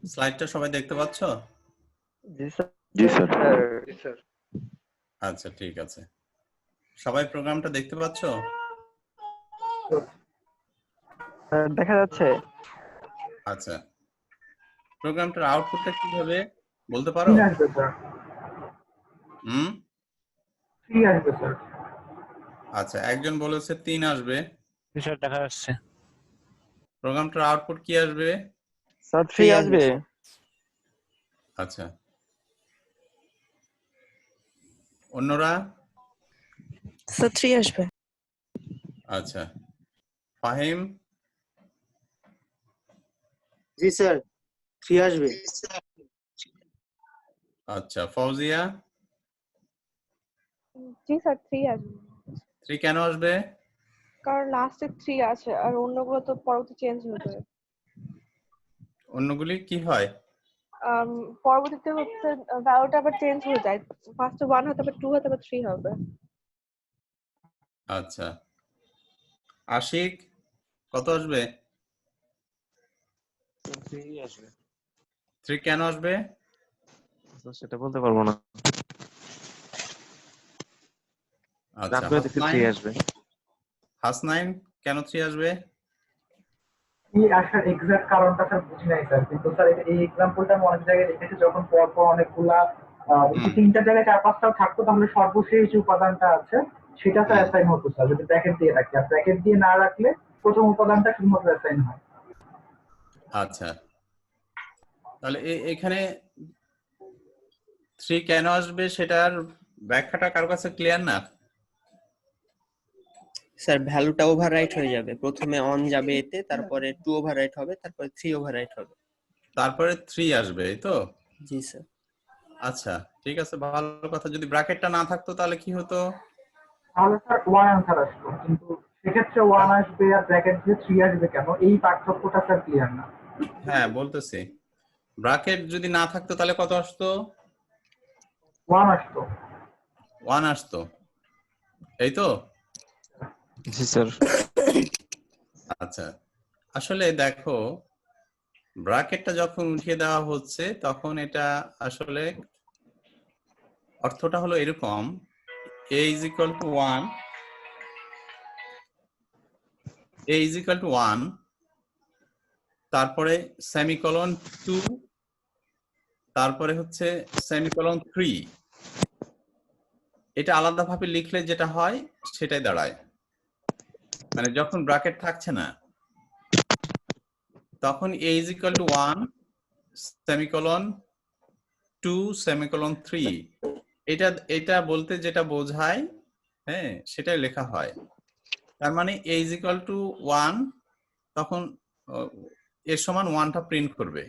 স্লাইডটা সবাই দেখতে পাচ্ছ? জি স্যার। জি স্যার। জি স্যার। আচ্ছা, ঠিক আছে। সবাই প্রোগ্রামটা দেখতে পাচ্ছ? দেখা যাচ্ছে। আচ্ছা, প্রোগ্রামটার আউটপুটটা কি হবে বলতে পারো? 3 আসবে স্যার। হুম? 3 আসবে স্যার। আচ্ছা, একজন বলেছে 3 আসবে। জি স্যার, দেখা যাচ্ছে। প্রোগ্রামটার আউটপুট কি আসবে? স্যার 3 আসবে। আচ্ছা, অন্যরা? স্যার 3 আসবে। আচ্ছা, ফাহিম? জি স্যার 3 আসবে। আচ্ছা, ফৌজিয়া? জি স্যার 3 আসবে। 3 কেন আসবে? কারণ লাস্টে 3 আছে আর অন্যগুলো তো পরবর্তী চেঞ্জ হবে। অন্যগুলি কি হয়? পরবর্তীতে হচ্ছে ভ্যালুটা আবার চেঞ্জ হয়ে যায়। ফার্স্টে 1 হতে হবে, 2 হতে হবে, 3 হবে। আচ্ছা, আশিক কত আসবে? 3 আসবে। 3 কেন আসবে? সেটা বলতে পারবো না। আচ্ছা, হাসনাইন কেন 3 আসবে? কি আসার এক্সাক্ট কারণটা স্যার বুঝি নাই স্যার, কিন্তু স্যার এই এক্সাম্পলটা আমি অনেক জায়গায় দেখেছি, যখন পর পর অনেকগুলা তিনটা জায়গায় 4-5টাও থাকতো, তাহলে সর্বশেষ যে উপাদানটা আছে সেটা স্যার অ্যাসাইন হতো স্যার, যদি ব্র্যাকেট দিয়ে রাখি। আর ব্র্যাকেট দিয়ে না রাখলে প্রথম উপাদানটা শুধুমাত্র অ্যাসাইন হয়। আচ্ছা, তাহলে এখানে 3 কেন আসবে সেটার ব্যাখ্যাটা কার কাছে ক্লিয়ার না? স্যার ভ্যালুটা ওভাররাইট হয়ে যাবে, প্রথমে অন যাবে এতে, তারপরে 2 ওভাররাইট হবে, তারপরে 3 ওভাররাইট হবে, তারপরে 3 আসবে, এই তো? জি স্যার। আচ্ছা, ঠিক আছে, ভালো কথা। যদি ব্র্যাকেটটা না থাকতো তাহলে কি হতো? তাহলে স্যার 1 আনসার আসতো, কিন্তু সেক্ষেত্রে 1 আসবে আর ব্র্যাকেট দিয়ে 3 আসবে কেন, এই পার্থক্যটা স্যার ক্লিয়ার না। হ্যাঁ, বলতেছি, ব্র্যাকেট যদি না থাকতো তাহলে কত আসতো? 1 আসতো। 1 আসতো, এই তো? জি স্যার। আচ্ছা, আসলে দেখো, ব্র্যাকেটটা যখন উঠিয়ে দেওয়া হচ্ছে তখন এটা আসলে অর্থটা হলো এরকম, a is equal to 1, a is equal to 1, তারপরে সেমিকোলন 2, তারপরে হচ্ছে সেমিকোলন 3। এটা আলাদাভাবে লিখলে যেটা হয় সেটাই দাঁড়ায়, মানে যখন ব্র্যাকেট থাকছে না তখন a is equal to 1 semicolon 2 semicolon 3, এটা বলতে যেটা বোঝায়, হ্যাঁ, সেটাই লেখা হয়। তার মানে a is equal to 1, তখন এর সমান 1টা প্রিন্ট করবে।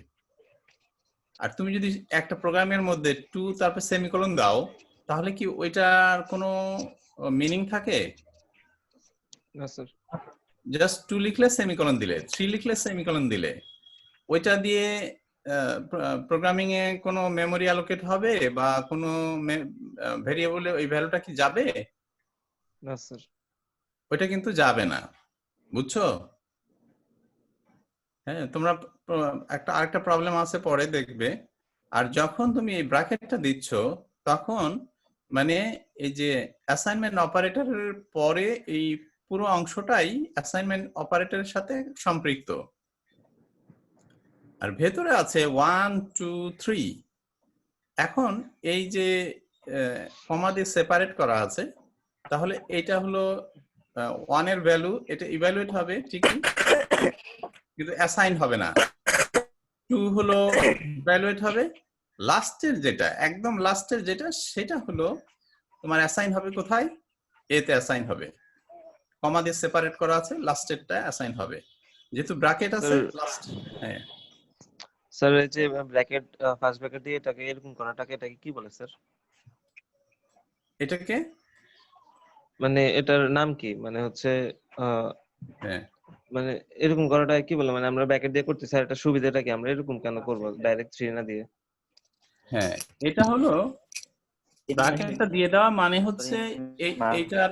আর তুমি যদি একটা প্রোগ্রামের মধ্যে 2 তারপর সেমিকোলন দাও, তাহলে কি ওইটার কোনো মিনিং থাকে? না স্যার। জাস্ট 2 লিখলে সেমিকোলন দিলে, 3 লিখলে সেমিকোলন দিলে, ওইটা দিয়ে প্রোগ্রামিং এ কোনো মেমোরি অ্যালোকেট হবে বা কোনো ভেরিয়েবলে ওই ভ্যালুটা কি যাবে? না স্যার। ওইটা কিন্তু যাবে না, বুঝছো? হ্যাঁ, তোমরা আরেকটা প্রবলেম আছে, পরে দেখবে। আর যখন তুমি এই ব্র্যাকেটটা দিচ্ছ তখন মানে এই যে অ্যাসাইনমেন্ট অপারেটরের পরে এই পুরো অংশটাই অ্যাসাইনমেন্ট অপারেটরের সাথে সম্পৃক্ত, আর ভেতরে আছে 1 2 3। এখন এই যে কমা দিয়ে সেপারেট করা আছে, তাহলে এটা হলো 1 এর ভ্যালু, এটা ইভ্যালুয়েট হবে ঠিকই, কিন্তু অ্যাসাইন হবে না। 2 হলো ইভ্যালুয়েট হবে, লাস্টের যেটা, একদম লাস্টের যেটা, সেটা হলো তোমার অ্যাসাইন হবে কোথায়? এতে অ্যাসাইন হবে, কমা দিয়ে সেপারেট করা আছে, লাস্টেরটা অ্যাসাইন হবে, যেহেতু ব্র্যাকেট আছে লাস্ট। হ্যাঁ স্যার, এই যে ব্র্যাকেট, ফার্স্ট ব্র্যাকেট দিয়ে এটাকে এরকম করাটাকে এটাকে কি বলে স্যার? এটাকে মানে এটার নাম কি, মানে হচ্ছে হ্যাঁ, মানে এরকম করাটা কি বলে? মানে আমরা ব্র্যাকেট দিয়ে করতে স্যার, এটা সুবিধাটা কি? আমরা এরকম কেন করব ডাইরেক্ট 3 না দিয়ে? হ্যাঁ, এটা হলো ব্র্যাকেটটা দিয়ে দেওয়া, মানে হচ্ছে এইটার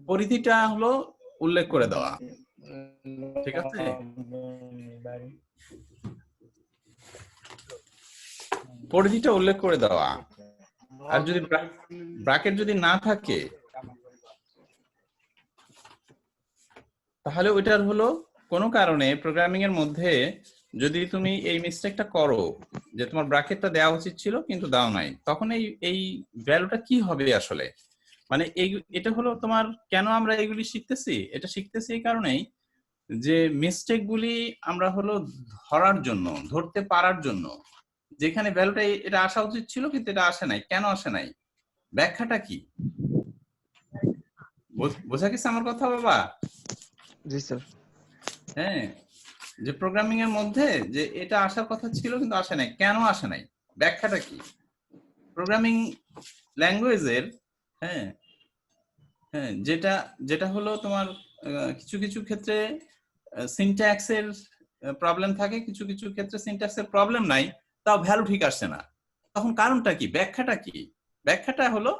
পরিধিটা হলো উল্লেখ করে দেওয়া, ঠিক আছে? পরিধিটা উল্লেখ করে দেওয়া। আর যদি ব্র্যাকেট যদি না থাকে তাহলে ওইটার হলো কোনো কারণে প্রোগ্রামিং এর মধ্যে যদি তুমি এই মিস্টেকটা করো যে তোমার ব্র্যাকেটটা দেওয়া উচিত ছিল কিন্তু দাও নাই, তখন এই ভ্যালুটা কি হবে আসলে? মানে এটা হলো তোমার, কেন আমরা এগুলি শিখতেছি? এটা শিখতেছি এই কারণেই যে মিস্টেক গুলি আমরা হলো ধরার জন্য, ধরতে পারার জন্য, যেখানে ভ্যালুটা এটা আসা উচিত ছিল কিন্তু এটা আসে নাই, কেন আসে নাই, ব্যাখ্যাটা কি? বোঝা গেছে আমার কথা বাবা? জি স্যার। হ্যাঁ, যে প্রোগ্রামিং এর মধ্যে যে এটা আসার কথা ছিল কিন্তু আসে নাই, কেন আসে নাই, ব্যাখ্যাটা কি? প্রোগ্রামিং ল্যাঙ্গুয়েজের হ্যাঁ হ্যাঁ যেটা যেটা হলো তোমার কিছু কিছু ক্ষেত্রে সিনট্যাক্সের প্রবলেম থাকে, কিছু কিছু ক্ষেত্রে সিনট্যাক্সের প্রবলেম নাই, তাও ভ্যালু ঠিক আসছে না। তখন কারণটা কি, ব্যাখ্যাটা কি? ব্যাখ্যাটা হলো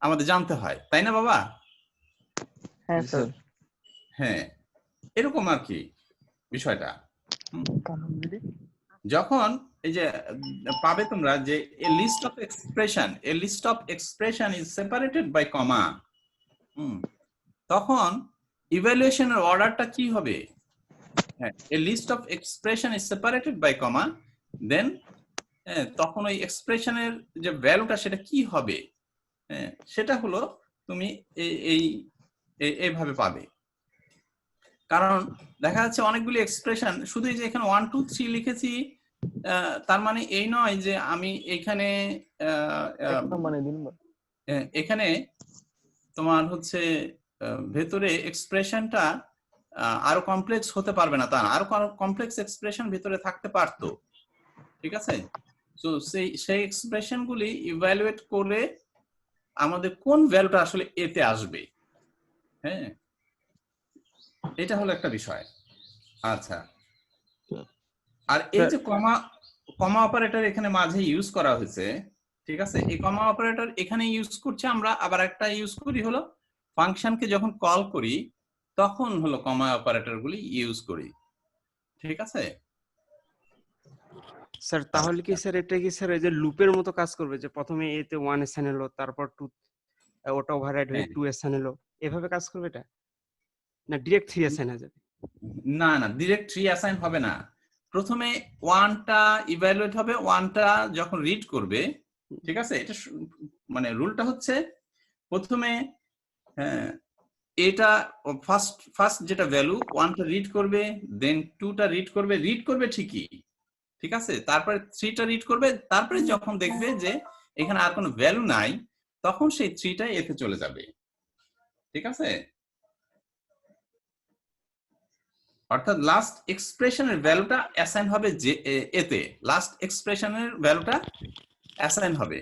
আমাদের জানতে হয়, তাই না বাবা? হ্যাঁ স্যার। হ্যাঁ, এরকম আর কি বিষয়টা। যখন এই যে পাবে তোমরা যে a list of expression is separated by comma, তখন ইভ্যালুয়েশনের অর্ডারটা কি হবে? হ্যাঁ, a list of expression is separated by comma, then তখন ওই এক্সপ্রেশনের যে ভ্যালুটা সেটা কি হবে? হ্যাঁ, সেটা হলো তুমি এইভাবে পাবে। কারণ দেখা যাচ্ছে অনেকগুলি এক্সপ্রেশন, শুধু যে এখানে 1 2 3 লিখেছি তার মানে এই নয় যে আমি এখানে এখানে তোমার হচ্ছে ভেতরে এক্সপ্রেশনটা আরো কমপ্লেক্স হতে পারবে না, তা না, আরো কমপ্লেক্স এক্সপ্রেশন ভেতরে থাকতে পারতো, ঠিক আছে? তো সেই এক্সপ্রেশন গুলি ইভ্যালুয়েট করে আমাদের কোন ভ্যালুটা আসলে এতে আসবে, হ্যাঁ, এটা হলো একটা বিষয়। আচ্ছা, আর এই যে কমা অপারেটর এখানে মাঝে ইউজ করা হয়েছে, ঠিক আছে? এই কমা অপারেটর এখানে ইউজ করছে আমরা, আবার একটা ইউজ করি হলো ফাংশনকে যখন কল করি তখন হলো কমা অপারেটর গুলি ইউজ করি, ঠিক আছে স্যার? তাহলে কি স্যার এটা কি স্যার এই যে লুপের মতো কাজ করবে, যে প্রথমে এ তে 1 অ্যাসাইন হলো, তারপর 2 ওটা ওভাররাইড হয়ে 2 অ্যাসাইন হলো, এভাবে কাজ করবে এটা, না ডিরেক্ট 3 অ্যাসাইন হয়ে যাবে? না না, ডিরেক্ট 3 অ্যাসাইন হবে না। প্রথমে 1টা ইভ্যালুয়েট হবে, 1টা যখন রিড করবে, ঠিক আছে? এটা মানে রুলটা হচ্ছে প্রথমে এটা ফার্স্ট যেটা ভ্যালু 1টা রিড করবে, দেন 2টা রিড করবে ঠিকই, ঠিক আছে? তারপরে 3টা রিড করবে, তারপরে যখন দেখবে যে এখানে আর কোনো ভ্যালু নাই তখন সেই 3টা এতে চলে যাবে, ঠিক আছে? অর্থাৎ লাস্ট এক্সপ্রেশনের ভ্যালুটা অ্যাসাইন হবে যে এতে, লাস্ট এক্সপ্রেশনের ভ্যালুটা অ্যাসাইন হবে।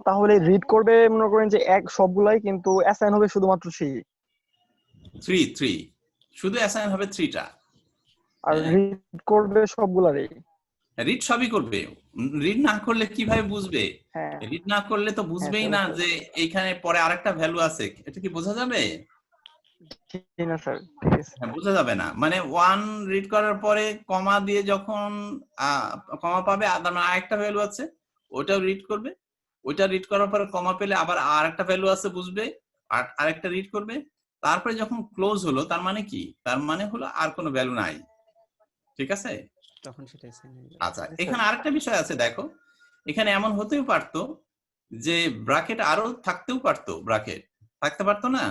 তাহলে রিড করবে মনে করেন যে এক সবগুলাই, কিন্তু অ্যাসাইন হবে শুধুমাত্র 3 শুধু অ্যাসাইন হবে 3টা, আর রিড করবে সবগুলারই। রিড সবই করবে, রিড না করলে কিভাবে বুঝবে? রিড না করলে তো বুঝবেই না যে এইখানে পরে আরেকটা ভ্যালু আছে, এটা কি বোঝা যাবে? না স্যার, ঠিক আছে। হ্যাঁ, বোঝা যাবে না। মানে 1 রিড করার পরে কমা দিয়ে যখন কমা পাবে, তার মানে আরেকটা ভ্যালু আছে, ওটাও রিড করবে, ওইটা রিড করার পরে কমা পেলে আবার আরেকটা ভ্যালু আছে বুঝবে, আর আরেকটা রিড করবে, তারপরে যখন ক্লোজ হলো তার মানে কি? তার মানে হলো আর কোনো ভ্যালু নাই, ঠিক আছে? তখন সেটা অ্যাসাইন হয়ে যাবে। আচ্ছা, এখানে আরেকটা বিষয় আছে, দেখো এখানে এমন হতেও পারতো যে ব্র্যাকেট আরো থাকতেও পারতো, ব্র্যাকেট থাকতে পারতো না?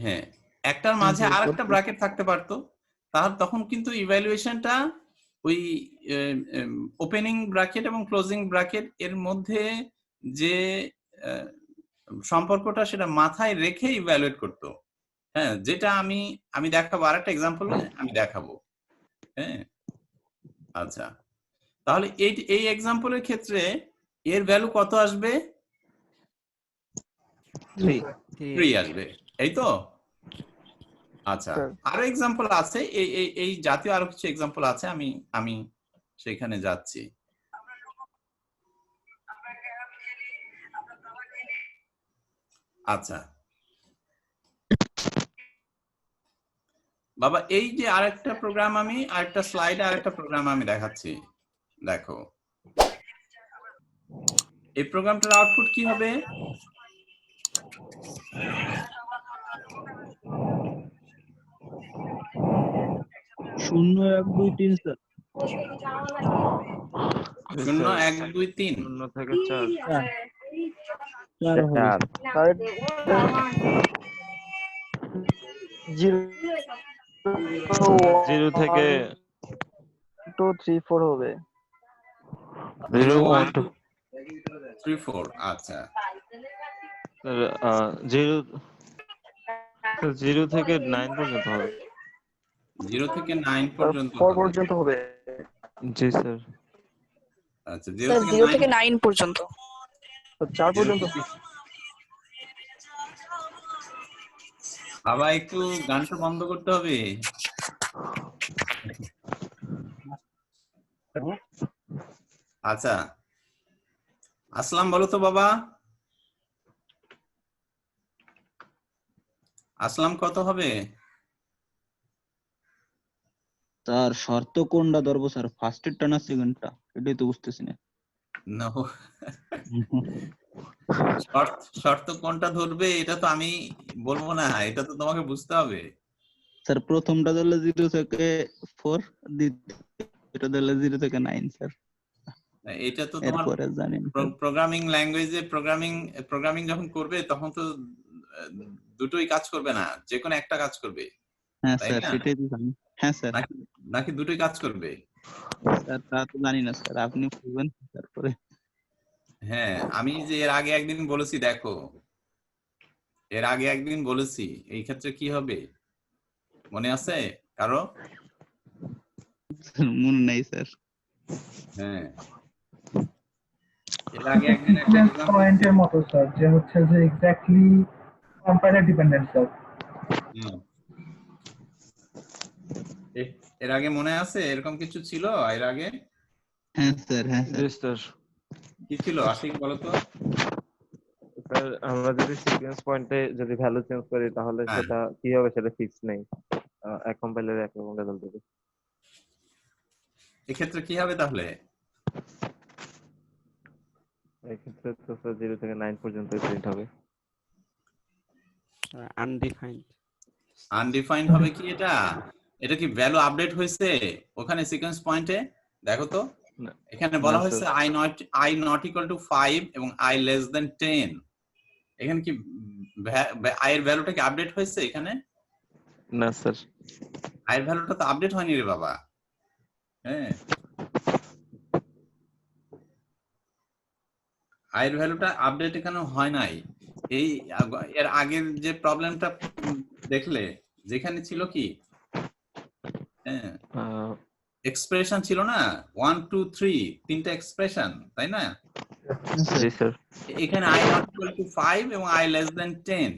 হ্যাঁ, একটার মাঝে আরেকটা ব্র্যাকেট থাকতে পারতো, তাহলে তখন কিন্তু ইভ্যালুয়েশনটা ওই ওপেনিং ব্র্যাকেট এবং ক্লোজিং ব্র্যাকেট এর মধ্যে যে সম্পর্কটা সেটা মাথায় রেখে ইভ্যালুয়েট করতো। হ্যাঁ, যেটা আমি দেখাবো, আরেকটা এক্সাম্পল আমি দেখাবো। হ্যাঁ, আচ্ছা, তাহলে এই এক্সাম্পলের ক্ষেত্রে এর ভ্যালু কত আসবে? 3 আসবে, এই তো? আচ্ছা, আরো এক্সাম্পল আছে, এই জাতীয় আরো কিছু এক্সাম্পল আছে, আমি সেখানে যাচ্ছি। আচ্ছা, বাবা এই যে আরেকটা প্রোগ্রাম আমি আরেকটা স্লাইডে আরেকটা প্রোগ্রাম আমি দেখাচ্ছি, দেখো এই প্রোগ্রামটার আউটপুট কি হবে? শূন্য এক দুই তিন স্যার। 0 1 2 3 0 থেকে 4 চার হবে। স্যার জিরো 0 থেকে 2 3 4 হবে। 0 1 2 3 4 আচ্ছা 0 থেকে 9 পর্যন্ত হবে। 0 থেকে 9 পর্যন্ত 4 হবে। পর্যন্ত হবে। জি স্যার। আচ্ছা স্যার 0 থেকে 9 পর্যন্ত। 4 পর্যন্ত। বাবা একটু গানটা বন্ধ করতে হবে। আচ্ছা আসলাম বলো তো বাবা, আসলাম কত হবে? স্যার শর্ত কোনটা ধরবো স্যার, ফার্স্টেরটা না সেকেন্ডটা, এটাই তো বুঝতেছি না। না শর্ত কোনটা ধরবে এটা তো আমি বলবো না, এটা তো তোমাকে বুঝতে হবে। স্যার প্রথমটা ধরলে 0 থেকে 4, দ্বিতীয়টা ধরলে 0 থেকে 9 স্যার। এটা তো তোমার এরপরে জানেন প্রোগ্রামিং ল্যাঙ্গুয়েজে প্রোগ্রামিং যখন করবে তখন তো দুটোই কাজ করবে না, যে কোনো একটা কাজ করবে। হ্যাঁ তাই স্যার না? সেটাই তো জানি। হ্যাঁ স্যার। নাকি দুটোই কাজ করবে? স্যার তা তো জানি না স্যার, আপনি বলবেন তারপরে। হ্যাঁ আমি যে এর আগে একদিন বলেছি, দেখো এর আগে একদিন বলেছি এই ক্ষেত্রে কি হবে মনে আছে কারো? মনে নাই স্যার। হ্যাঁ এর আগে একদিন একটা সিকোয়েন্স এক্সাম্পল পয়েন্টের মতো স্যার, যে হচ্ছে যে এক্স্যাক্টলি কম্পাইলার ডিপেন্ডেন্ট স্যার। এর আগে মনে আছে এরকম কিছু ছিল এর আগে? হ্যাঁ স্যার। হ্যাঁ জি স্যার। স্যার। কি ছিল আশিক বলো তো? স্যার আমরা যদি সিকোয়েন্স পয়েন্টে যদি ভ্যালু চেঞ্জ করি তাহলে হ্যাঁ। সেটা কি হবে সেটা ফিক্স নেই, এক কম্পাইলারে এক রকম রেজাল্ট দেবে। এক্ষেত্রে কি হবে তাহলে? এই ক্ষেত্রে তো স্যার 0 থেকে 9 পর্যন্ত প্রিন্ট হবে। আনডিফাইন্ড। আনডিফাইন্ড হবে কি এটা? এটা কি ভ্যালু আপডেট হয়েছে ওখানে সিকোয়েন্স পয়েন্টে? দেখো তো না, এখানে বলা না, হয়েছে sir. i not equal to 5 এবং i less than 10। এখানে কি i এর ভ্যালুটা কি আপডেট হয়েছে এখানে? না স্যার। i এর ভ্যালুটা তো আপডেট হয়নি রে বাবা। হ্যাঁ i এর ভ্যালুটা আপডেট এখানে হয় নাই। এই এর আগের যে প্রবলেমটা দেখলে যেখানে ছিল কি হ্যাঁ এক্সপ্রেশন ছিল না 1 2 3 তিনটা এক্সপ্রেশন তাই না? জি স্যার। এখানে i not equal to 5 এবং i less than 10।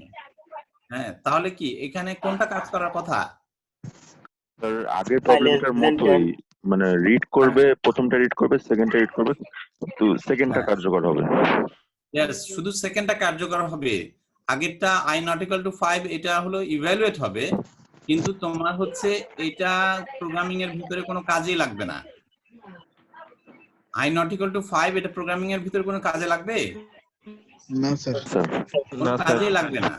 হ্যাঁ তাহলে কি এখানে কোনটা কাজ করার কথা? স্যার আগের প্রবলেমটার মতোই, মানে রিড করবে, প্রথমটা রিড করবে, সেকেন্ডটা রিড করবে, কিন্তু সেকেন্ডটা কার্যকর হবে। यस শুধু সেকেন্ডটা কার্যকর হবে, আগেরটা i not equal to 5 এটা হলো ইভ্যালুয়েট হবে, কিন্তু তোমার হচ্ছে এটা প্রোগ্রামিং এর ভিতরে কোনো কাজেই লাগবে না। i not equal to 5 এটা প্রোগ্রামিং এর ভিতরে কোনো কাজে লাগবে না স্যার। কোনো কাজেই লাগবে না।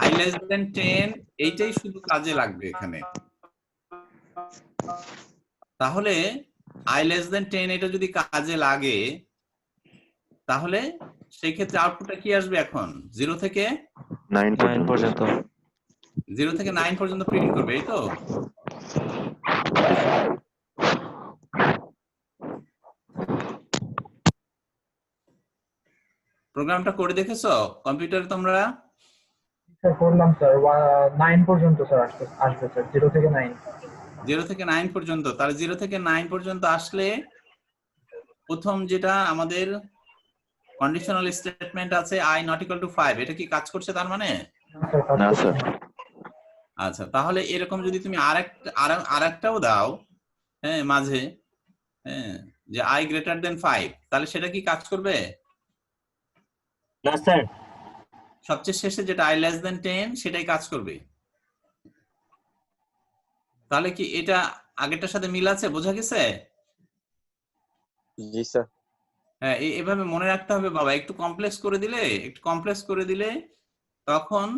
i less than 10 এইটাই শুধু কাজে লাগবে এখানে। তাহলে i less than 10 এটা যদি কাজে লাগে তাহলে সেই ক্ষেত্রে আউটপুটটা কি আসবে এখন? 0 থেকে 9 পর্যন্ত। 0 থেকে 9 পর্যন্ত প্রিন্ট করবে, এই তো? প্রোগ্রামটা করে দেখেছো কম্পিউটারে তোমরা? স্যার করলাম স্যার, 9 পর্যন্ত স্যার আসবে স্যার, 0 থেকে 9। 0 থেকে 9 পর্যন্ত। তাহলে 0 থেকে 9 পর্যন্ত আসলে প্রথম যেটা আমাদের কন্ডিশনাল স্টেটমেন্ট আছে i not equal to 5 এটা কি কাজ করছে তার মানে? না স্যার। আচ্ছা তাহলে এরকম যদি তুমি আরেকটাও দাও হ্যাঁ মাঝে হ্যাঁ যে i greater than 5 তাহলে সেটা কি কাজ করবে? না স্যার। সবচেয়ে শেষে যেটা i less than 10 সেটাই কাজ করবে। তাহলে কি এটা আগেরটার সাথে মিল আছে, বোঝা গেছে? জি স্যার। হ্যাঁ, এভাবে মনে রাখতে হবে বাবা। একটু কমপ্লেক্স করে দিলে তখন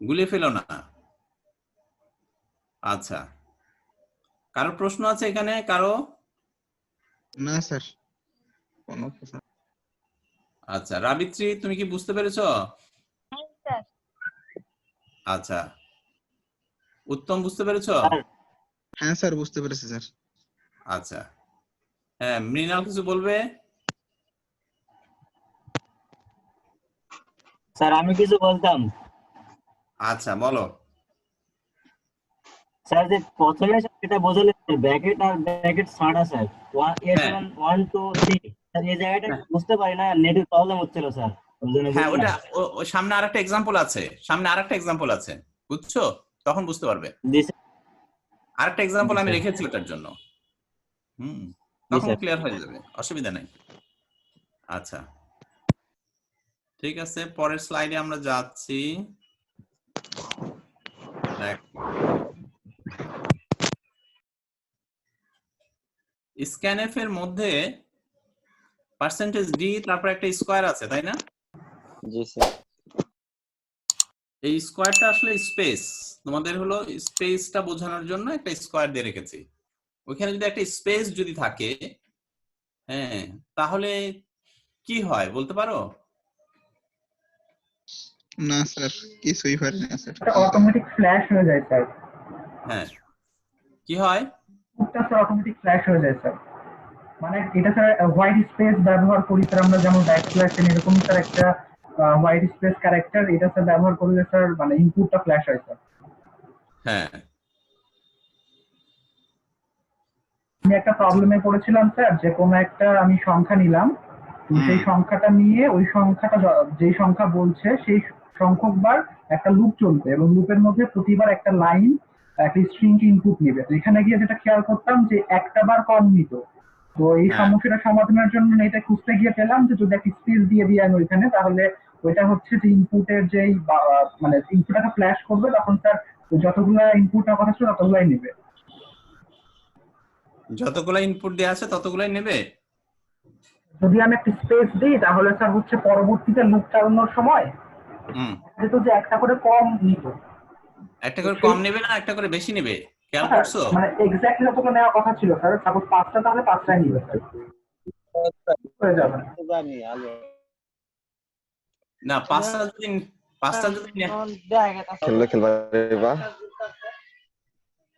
গুলিয়ে ফেলো না। আচ্ছা, কারো প্রশ্ন আছে এখানে? কারো? না স্যার, কোনো প্রশ্ন। আচ্ছা, রাবিত্রী তুমি কি বুঝতে পেরেছো? আচ্ছা, উত্তম বুঝতে পেরেছো? হ্যাঁ স্যার, বুঝতে পেরেছি স্যার। আচ্ছা, হ্যাঁ, মৃণাল কিছু বলবে? স্যার আমি কিছু বলতাম। আচ্ছা, বলো। স্যার যে প্রথমে এটা বোঝালেন ব্র্যাকেট আর ব্র্যাকেট ছাড়া স্যার, হ্যাঁ 1 2 3 স্যার এই জায়গাটা বুঝতে পারি না, নেটের প্রবলেম হচ্ছিল স্যার, ওই জন্য হ্যাঁ, বুঝলাম। ওটা সামনে আরেকটা এক্সাম্পল আছে, বুঝছো? তখন বুঝতে পারবে। জি স্যার। আরেকটা এক্সাম্পল জি আমি স্যার। রেখেছি ওটার জন্য। জি তখন স্যার। ক্লিয়ার হয়ে যাবে, অসুবিধা নেই। আচ্ছা, ঠিক আছে, পরের স্লাইডে আমরা যাচ্ছি। স্ক্যানএফ এর মধ্যে পার্সেন্টেজ ডি তারপর একটা স্কোয়ার আছে, তাই না? জি স্যার। এই স্কোয়ারটা আসলে স্পেস, তোমাদের হলো স্পেসটা বোঝানোর জন্য একটা স্কোয়ার দিয়ে রেখেছি। ওইখানে যদি একটা স্পেস যদি থাকে, হ্যাঁ, তাহলে কি হয় বলতে পারো? না স্যার, কিছুই পারি না স্যার। এটা অটোমেটিক ফ্ল্যাশ হয়ে যায় স্যার। হ্যাঁ, কি হয়? এটা স্যার অটোমেটিক ফ্ল্যাশ হয়ে যায় স্যার। মানে এটা স্যার হোয়াইট স্পেস ব্যবহার করি স্যার আমরা, যেমন ব্যাকস্ল্যাশ এরকম স্যার একটা হোয়াইট স্পেস ক্যারেক্টার, এটা স্যার ব্যবহার করলে স্যার মানে ইনপুটটা ফ্ল্যাশ হয় স্যার। হ্যাঁ, আমি একটা প্রবলেমে পড়েছিলাম স্যার, যে কোনো একটা আমি সংখ্যা নিলাম, সেই সংখ্যাটা নিয়ে ওই সংখ্যাটা যেই সংখ্যা বলছে সেই সংখ্যকবার একটা লুপ চলবে, এবং লুপের মধ্যে প্রতিবার একটা লাইন একটা স্ট্রিং ইনপুট নিবে। তো এখানে গিয়ে যেটা খেয়াল করতাম যে একটা বার কম নিত। তো এই হ্যাঁ। সমস্যাটা সমাধানের জন্য এটা খুঁজতে গিয়ে পেলাম যে যদি একটা স্পেস দিয়ে দিই আমি ওইখানে, তাহলে ওইটা হচ্ছে যে ইনপুটের যেই মানে ইনপুটটাকে ফ্ল্যাশ করবে, তখন স্যার যতগুলা ইনপুট নেওয়ার কথা ছিল ততগুলাই নেবে। যতগুলো ইনপুট দেওয়া আছে ততগুলাই নেবে। যদি আমি একটা স্পেস দিই তাহলে স্যার হচ্ছে পরবর্তীতে লুপ চালানোর সময় যেহেতু যে একটা করে কম নিত, একটা করে কম নেবে না একটা করে বেশি নেবে, খেয়াল করছো? মানে এক্স্যাক্টলি যতগুলো নেওয়ার কথা ছিল স্যার, সাপোজ 5টা তাহলে 5টাই নিবে স্যার, হয়ে যাবে না, পাঁচটা যদি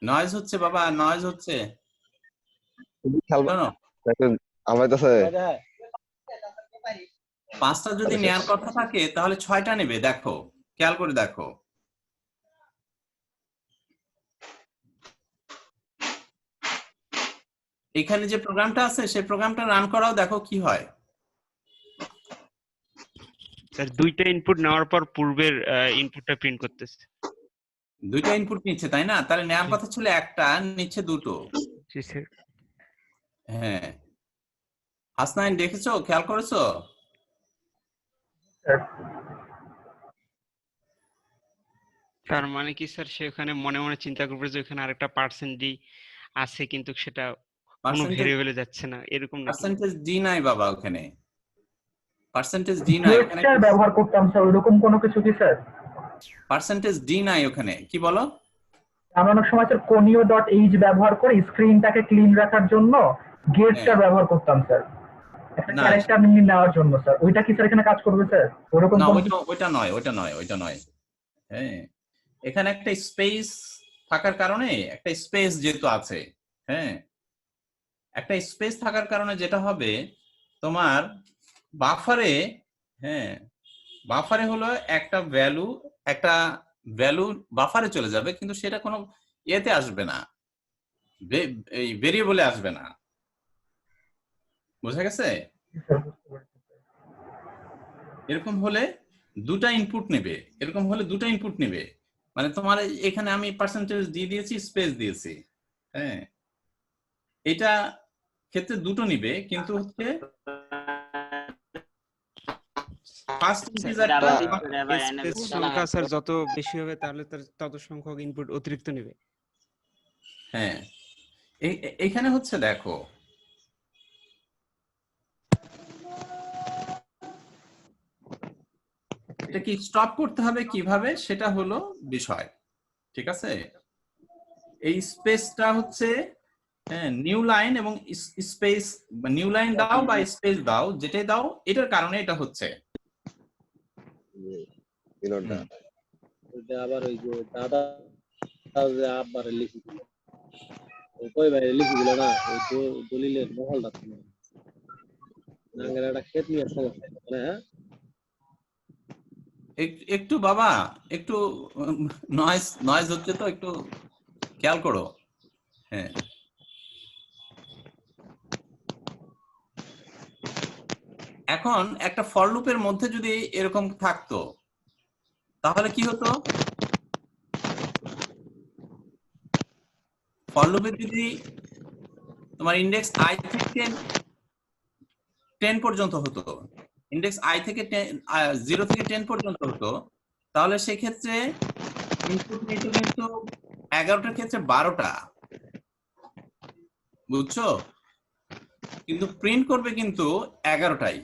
নয়েজ হচ্ছে বাবা, নয়েজ হচ্ছে। শোনো, 5টা যদি নেয়ার কথা থাকে তাহলে 6টা নেবে। দেখো, খেয়াল করে দেখো। এখানে যে প্রোগ্রামটা আছে সেই প্রোগ্রামটা রান করাও, দেখো কি হয়। স্যার দুইটা ইনপুট নেওয়ার পর পূর্বের ইনপুটটা প্রিন্ট করতেছে। দুইটা ইনপুট নিচ্ছে, তাই না? তাহলে নেওয়ার কথা ছিল একটা, নিচ্ছে দুটো। জি স্যার। হ্যাঁ, হাসনাইন দেখেছো, খেয়াল করেছো? তার মানে কি স্যার সে ওখানে মনে মনে চিন্তা করবে যে ওখানে আরেকটা পার্সেন্ট ডি আছে, কিন্তু সেটা কোনো ভেরিয়েবলে যাচ্ছে না, এরকম নাকি? পার্সেন্টেজ ডি নাই বাবা ওখানে, পার্সেন্টেজ ডি নাই ওখানে। ব্যবহার করতাম স্যার ওইরকম কোনো কিছু কি স্যার? পার্সেন্টেজ ডি নাই ওখানে, কি বলো? আমরা অনেক সময় স্যার কোনিও ডট এইচ ব্যবহার করে স্ক্রিনটাকে ক্লিন রাখার জন্য গেটটা ব্যবহার করতাম স্যার, একটা ক্যারেক্টার নেওয়ার জন্য স্যার। ওইটা কি স্যার এখানে কাজ করবে স্যার? ওরকম না, ওইটা নয়। হ্যাঁ, এখানে একটা স্পেস থাকার কারণে, একটা স্পেস যেহেতু আছে, হ্যাঁ, একটা স্পেস থাকার কারণে যেটা হবে তোমার বাফারে, হ্যাঁ, বাফারে হলো একটা ভ্যালু বাফারে চলে যাবে, কিন্তু সেটা কোনো ইয়েতে আসবে না, এই ভেরিয়েবলে আসবে না। বোঝা গেছে? এরকম হলে দুটা ইনপুট নেবে, মানে তোমার এখানে আমি পার্সেন্টেজ দিয়েছি, স্পেস দিয়েছি, হ্যাঁ, এটা ক্ষেত্রে দুটো নিবে, কিন্তু হচ্ছে সংখ্যা স্যার যত বেশি হবে তাহলে তত সংখ্যক ইনপুট অতিরিক্ত নেবে। হ্যাঁ, এইখানে হচ্ছে দেখো, এটা কি স্টপ করতে হবে কিভাবে সেটা হলো বিষয়, ঠিক আছে? এই স্পেসটা হচ্ছে নিউ লাইন এবং স্পেস, নিউ লাইন দাও বা স্পেস দাও, যেটাই দাও, এটার কারণে এটা হচ্ছে। আবার ওই যে দাদা যে আব্বার লিখি দিল, কই ভাই লিখি দিল না, ওই দলিলের মহলটা ছিল নাঙ্গের একটা ক্ষেত নিয়ে সমস্যা, হ্যাঁ একটু বাবা, একটু নয়েজ হচ্ছে তো, একটু খেয়াল করো। হ্যাঁ, এখন একটা ফর লুপের মধ্যে যদি এরকম থাকতো তাহলে কি হতো? ফর লুপে যদি তোমার ইন্ডেক্স i থেকে 10 পর্যন্ত হতো, ইন্ডেক্স i থেকে 0 থেকে 10 পর্যন্ত হতো, তাহলে সেই ক্ষেত্রে ইনপুট নিত কিন্তু 11টার ক্ষেত্রে 12টা, বুঝছো? কিন্তু প্রিন্ট করবে কিন্তু 11টাই।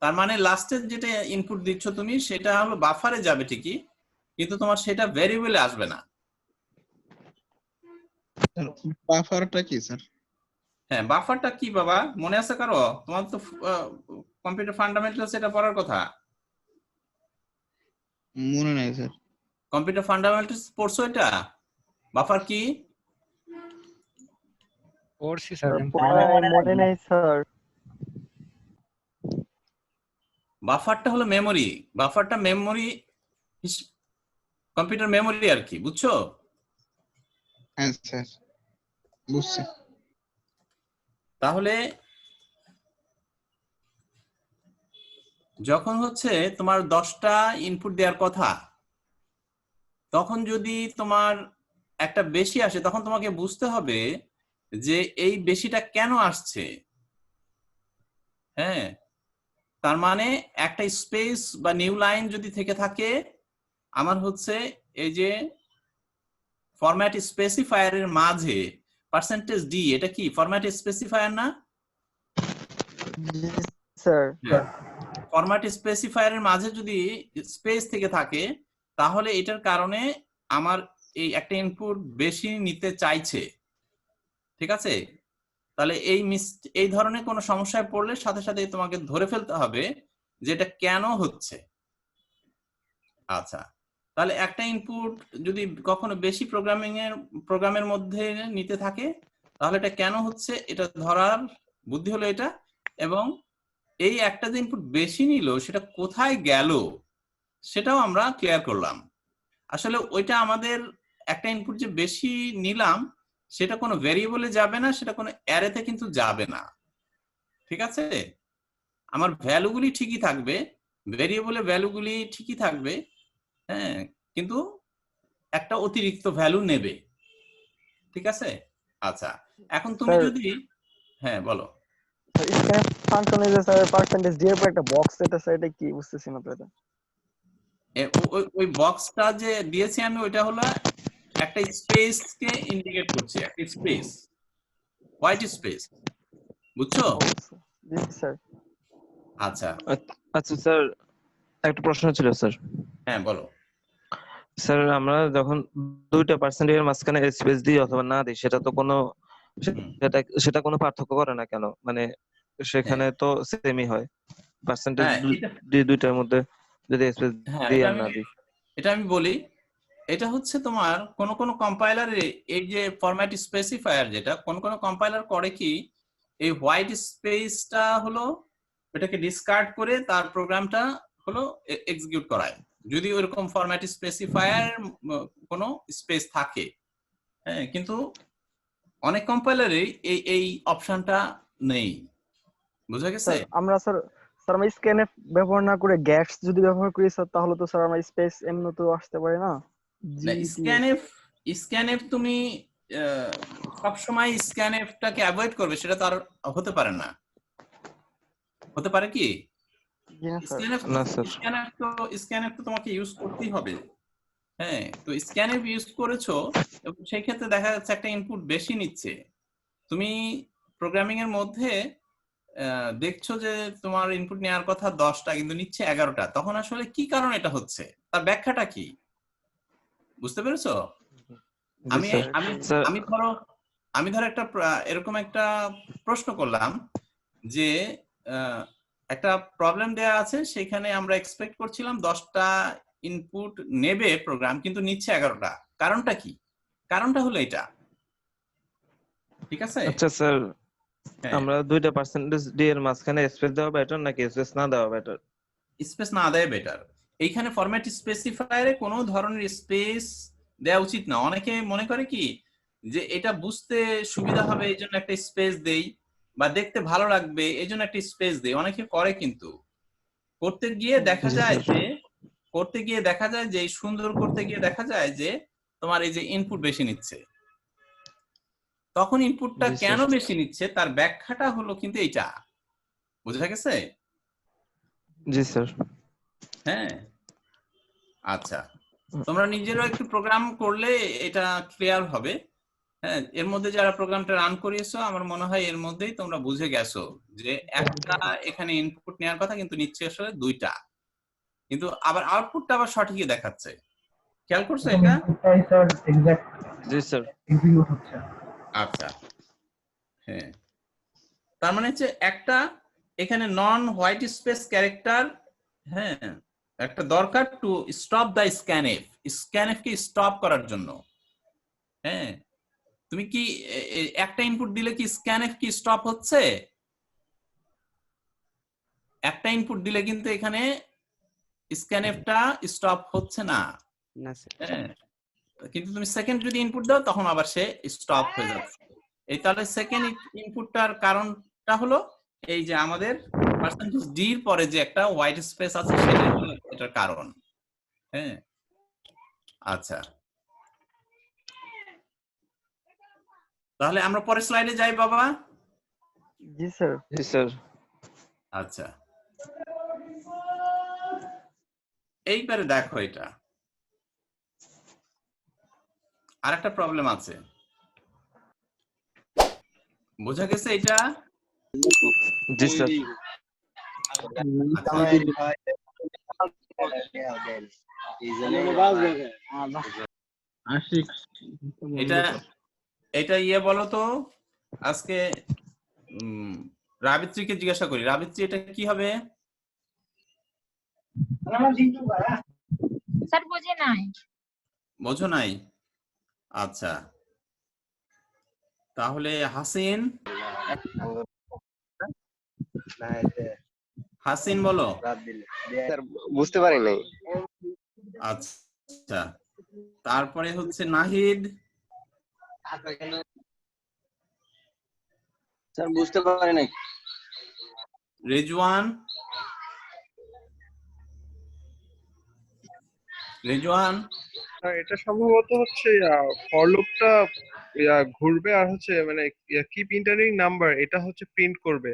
তার মানে লাস্টের যেটা ইনপুট দিচ্ছ তুমি সেটা হলো বাফারে যাবে ঠিকই, কিন্তু তোমার সেটা ভেরিয়েবলে আসবে না। বাফারটা কি স্যার? হ্যাঁ, বাফারটা কি বাবা, মনে আছে কারো? তোমার তো কম্পিউটার ফান্ডামেন্টালস এটা পড়ার কথা। মনে নাই স্যার। কম্পিউটার ফান্ডামেন্টালস পড়ছো এটা? বাফার কি? পড়ছি স্যার, মনে নেই স্যার। বাফারটা হলো মেমোরি, বাফারটা মেমোরি, কম্পিউটার মেমোরি আর কি, বুঝছো? হ্যাঁ স্যার, বুঝছি। তাহলে যখন হচ্ছে তোমার 10টা ইনপুট দেওয়ার কথা, তখন যদি তোমার একটা বেশি আসে তখন তোমাকে বুঝতে হবে যে এই বেশিটা কেন আসছে। হ্যাঁ, তার মানে একটা স্পেস বা নিউ লাইন যদি থেকে থাকে, আমার হচ্ছে এই যে ফরম্যাট স্পেসিফায়ারের মাঝে %d, এটা কি ফরম্যাট স্পেসিফায়ার না স্যার? ফরম্যাট স্পেসিফায়ারের মাঝে যদি স্পেস থেকে থাকে তাহলে এটার কারণে আমার এই একটা ইনপুট বেশি নিতে চাইছে, ঠিক আছে? তাহলে এই ধরনের কোনো সমস্যায় পড়লে সাথে সাথে তোমাকে ধরে ফেলতে হবে যে এটা কেন হচ্ছে। আচ্ছা, তাহলে একটা ইনপুট যদি কখনো বেশি প্রোগ্রামের মধ্যে নিতে থাকে তাহলে এটা কেন হচ্ছে, এটা ধরার বুদ্ধি হলো এটা। এবং এই একটা যে ইনপুট বেশি নিল সেটা কোথায় গেল সেটাও আমরা ক্লিয়ার করলাম। আসলে ওইটা আমাদের একটা ইনপুট যে বেশি নিলাম সেটা কোনো ভেরিয়েবলে যাবে না, সেটা কোনো অ্যারেতে কিন্তু যাবে না, ঠিক আছে? আমার ভ্যালুগুলি ঠিকই থাকবে, ভেরিয়েবলে ভ্যালুগুলি ঠিকই থাকবে, হ্যাঁ, কিন্তু একটা অতিরিক্ত ভ্যালু নেবে, ঠিক আছে? আচ্ছা, এখন তুমি যদি, হ্যাঁ বলো। স্ক্যান ফাংশনে যে স্যার পার্সেন্টেজ দিয়ে একটা বক্স, এটা স্যার এটা কি বুঝতেছি না তো। এটা ওই বক্সটা যে দিয়েছি আমি, ওইটা হলো একটা স্পেসকে ইন্ডিকেট করছে, একটা স্পেস, হোয়াইট স্পেস, বুঝছো? জি স্যার। আচ্ছা আচ্ছা স্যার, একটা প্রশ্ন ছিল স্যার। হ্যাঁ বলো। স্যার আমরা যখন দুইটা পার্সেন্টেজের মাঝখানে স্পেস দিই অথবা না দিই, সেটা তো কোনো সেটা কোনো পার্থক্য করে না কেন? মানে সেখানে তো সেমই হয় পার্সেন্টেজ দুইটার মধ্যে যদি স্পেস দিই আর না দিই। এটা আমি বলি, এটা হচ্ছে তোমার কোন কোন কম্পাইলারে এই যে ফরম্যাট স্পেসিফায়ার, যেটা কোন কোন কম্পাইলার করে কি, এই হোয়াইট স্পেসটা হলো এটাকে ডিসকার্ড করে তার প্রোগ্রামটা হলো এক্সিকিউট করায়, যদি ওইরকম ফরম্যাট স্পেসিফায়ার কোনো স্পেস থাকে। হ্যাঁ, কিন্তু অনেক কম্পাইলারে এই অপশনটা নেই, বুঝা গেছে? আমরা স্যার আমরা স্ক্যানএফ ব্যবহার না করে গ্যাটস যদি ব্যবহার করি স্যার, তাহলে তো স্যার আমরা স্পেস এমনি তো আসতে পারে না। স্ক্যানএফ তুমি সব সময় স্ক্যানএফটাকে অ্যাভয়েড করবে সেটা তো আর হতে পারে না। হতে পারে কি? স্ক্যানএফ তো তোমাকে ইউজ করতেই হবে। হ্যাঁ, তো স্ক্যানএফ ইউজ করেছো এবং সেই ক্ষেত্রে দেখা যাচ্ছে একটা ইনপুট বেশি নিচ্ছে। তুমি প্রোগ্রামিং এর মধ্যে দেখছো যে তোমার ইনপুট নেওয়ার কথা 10টা কিন্তু নিচ্ছে 11টা, তখন আসলে কি কারণে এটা হচ্ছে, তার ব্যাখ্যাটা কি? বুঝতে পেরেছো? আমি আমি আমি ধরো একটা এরকম একটা প্রশ্ন করলাম যে একটা প্রবলেম দেয়া আছে, সেখানে আমরা এক্সপেক্ট করছিলাম 10টা ইনপুট নেবে প্রোগ্রাম, কিন্তু নিচ্ছে 11টা। কারণটা কি? কারণটা হলো এটা, ঠিক আছে? আচ্ছা স্যার, আমরা 2টা পার্সেন্টেজ ডি এর মাঝখানে স্পেস দেওয়া বেটার নাকি স্পেস না দেওয়া বেটার? স্পেস না দেয় বেটার। এইখানে ফরম্যাট স্পেসিফায়ারে কোনো ধরনের স্পেস দেওয়া উচিত না। অনেকে মনে করে কি যে এটা বুঝতে সুবিধা হবে এই জন্য একটা স্পেস দেই, বা দেখতে ভালো লাগবে এই জন্য একটা স্পেস দেই, অনেকে করে, কিন্তু করতে গিয়ে দেখা যায় যে সুন্দর করতে গিয়ে দেখা যায় যে তোমার এই যে ইনপুট বেশি নিচ্ছে। তখন ইনপুটটা কেন বেশি নিচ্ছে তার ব্যাখ্যাটা হলো কিন্তু এইটা। বুঝা গেছে? জি স্যার। হ্যাঁ, আচ্ছা, তোমরা নিজেরাও একটু প্রোগ্রাম করলে এটা ক্লিয়ার হবে। হ্যাঁ, এর মধ্যে যারা প্রোগ্রামটা রান করিয়েছো আমার মনে হয় এর মধ্যেই তোমরা বুঝে গেছো যে একটা এখানে ইনপুট নেওয়ার কথা কিন্তু নিচ্ছে আসলে 2টা, কিন্তু আবার আউটপুটটা আবার সঠিকই দেখাচ্ছে। খেয়াল করছো এটা? স্যার এক্সাক্ট জি স্যার এক্সিকিউট হচ্ছে। আচ্ছা, হ্যাঁ, তার মানে হচ্ছে একটা এখানে নন হোয়াইট স্পেস ক্যারেক্টার, হ্যাঁ, একটা দরকার to stop the scanf, scanf K stop করার জন্য। হ্যাঁ, তুমি কি একটা ইনপুট দিলে কি স্ক্যানএফ কি স্টপ হচ্ছে? একটা ইনপুট দিলে কিন্তু এখানে স্ক্যানএফটা স্টপ হচ্ছে না। না স্যার। হ্যাঁ, কিন্তু তুমি সেকেন্ড যদি ইনপুট দাও তখন আবার সে স্টপ হয়ে যাচ্ছে। এই তাহলে সেকেন্ড ইনপুটটার কারণটা হলো এই যে আমাদের পার্সেন্টেজ ডি এর পরে যে একটা হোয়াইট স্পেস আছে সেটাই হলো এটার কারণ। হ্যাঁ, আচ্ছা, তাহলে আমরা পরের স্লাইডে যাই বাবা। জি স্যার। জি স্যার। আচ্ছা, এইবারে দেখো এটা আর একটা প্রবলেম আছে, বোঝা গেছে এটা? জি স্যার। এটা ইয়ে বলো তো, আজকে রাবিত্রীকে জিজ্ঞাসা করি, রাবিত্রী এটা কি হবে? স্যার বুঝি নাই। বোঝো নাই? আচ্ছা, তাহলে হাসিন, হাসিন বলো। বুঝতে পারি নাই। আচ্ছা, তারপরে হচ্ছে নাহিদ। স্যার বুঝতে পারি নাই। রিজওয়ান, রিজওয়ান। এটা সম্ভবত হচ্ছে ফর লুপটা ঘুরবে আর হচ্ছে মানে কিপ ইন্টারিং নাম্বার এটা হচ্ছে প্রিন্ট করবে,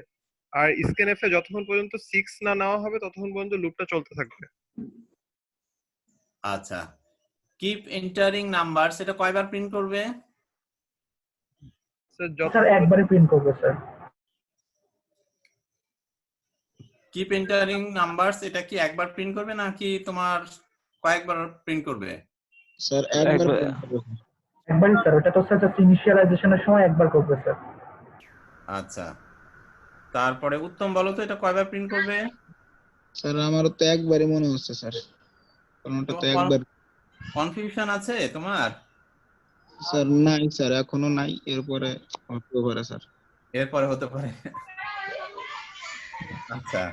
আর স্ক্যানএফ এ যতক্ষণ পর্যন্ত 6 না নেওয়া হবে ততক্ষণ পর্যন্ত লুপটা চলতে থাকবে। আচ্ছা, কিপ এন্টারিং নাম্বার সেটা কয়বার প্রিন্ট করবে? স্যার একবারই প্রিন্ট করবে স্যার। কিপ এন্টারিং নাম্বারস এটা কি একবার প্রিন্ট করবে নাকি তোমার কয়েকবার প্রিন্ট করবে? স্যার একবার একবারই স্যার, ওটা তো স্যার জাস্ট ইনিশিয়ালাইজেশনের সময় একবার করবে স্যার। আচ্ছা, তারপরে উত্তম বলো তো এটা কয়বার প্রিন্ট করবে? স্যার আমারও তো একবারই মনে হচ্ছে স্যার, কারণ ওটা তো একবার। কনফিউশন আছে তোমার? স্যার নাই স্যার, এখনো নাই, এরপরে হতে পারে স্যার। এরপরে হতে পারে। আচ্ছা,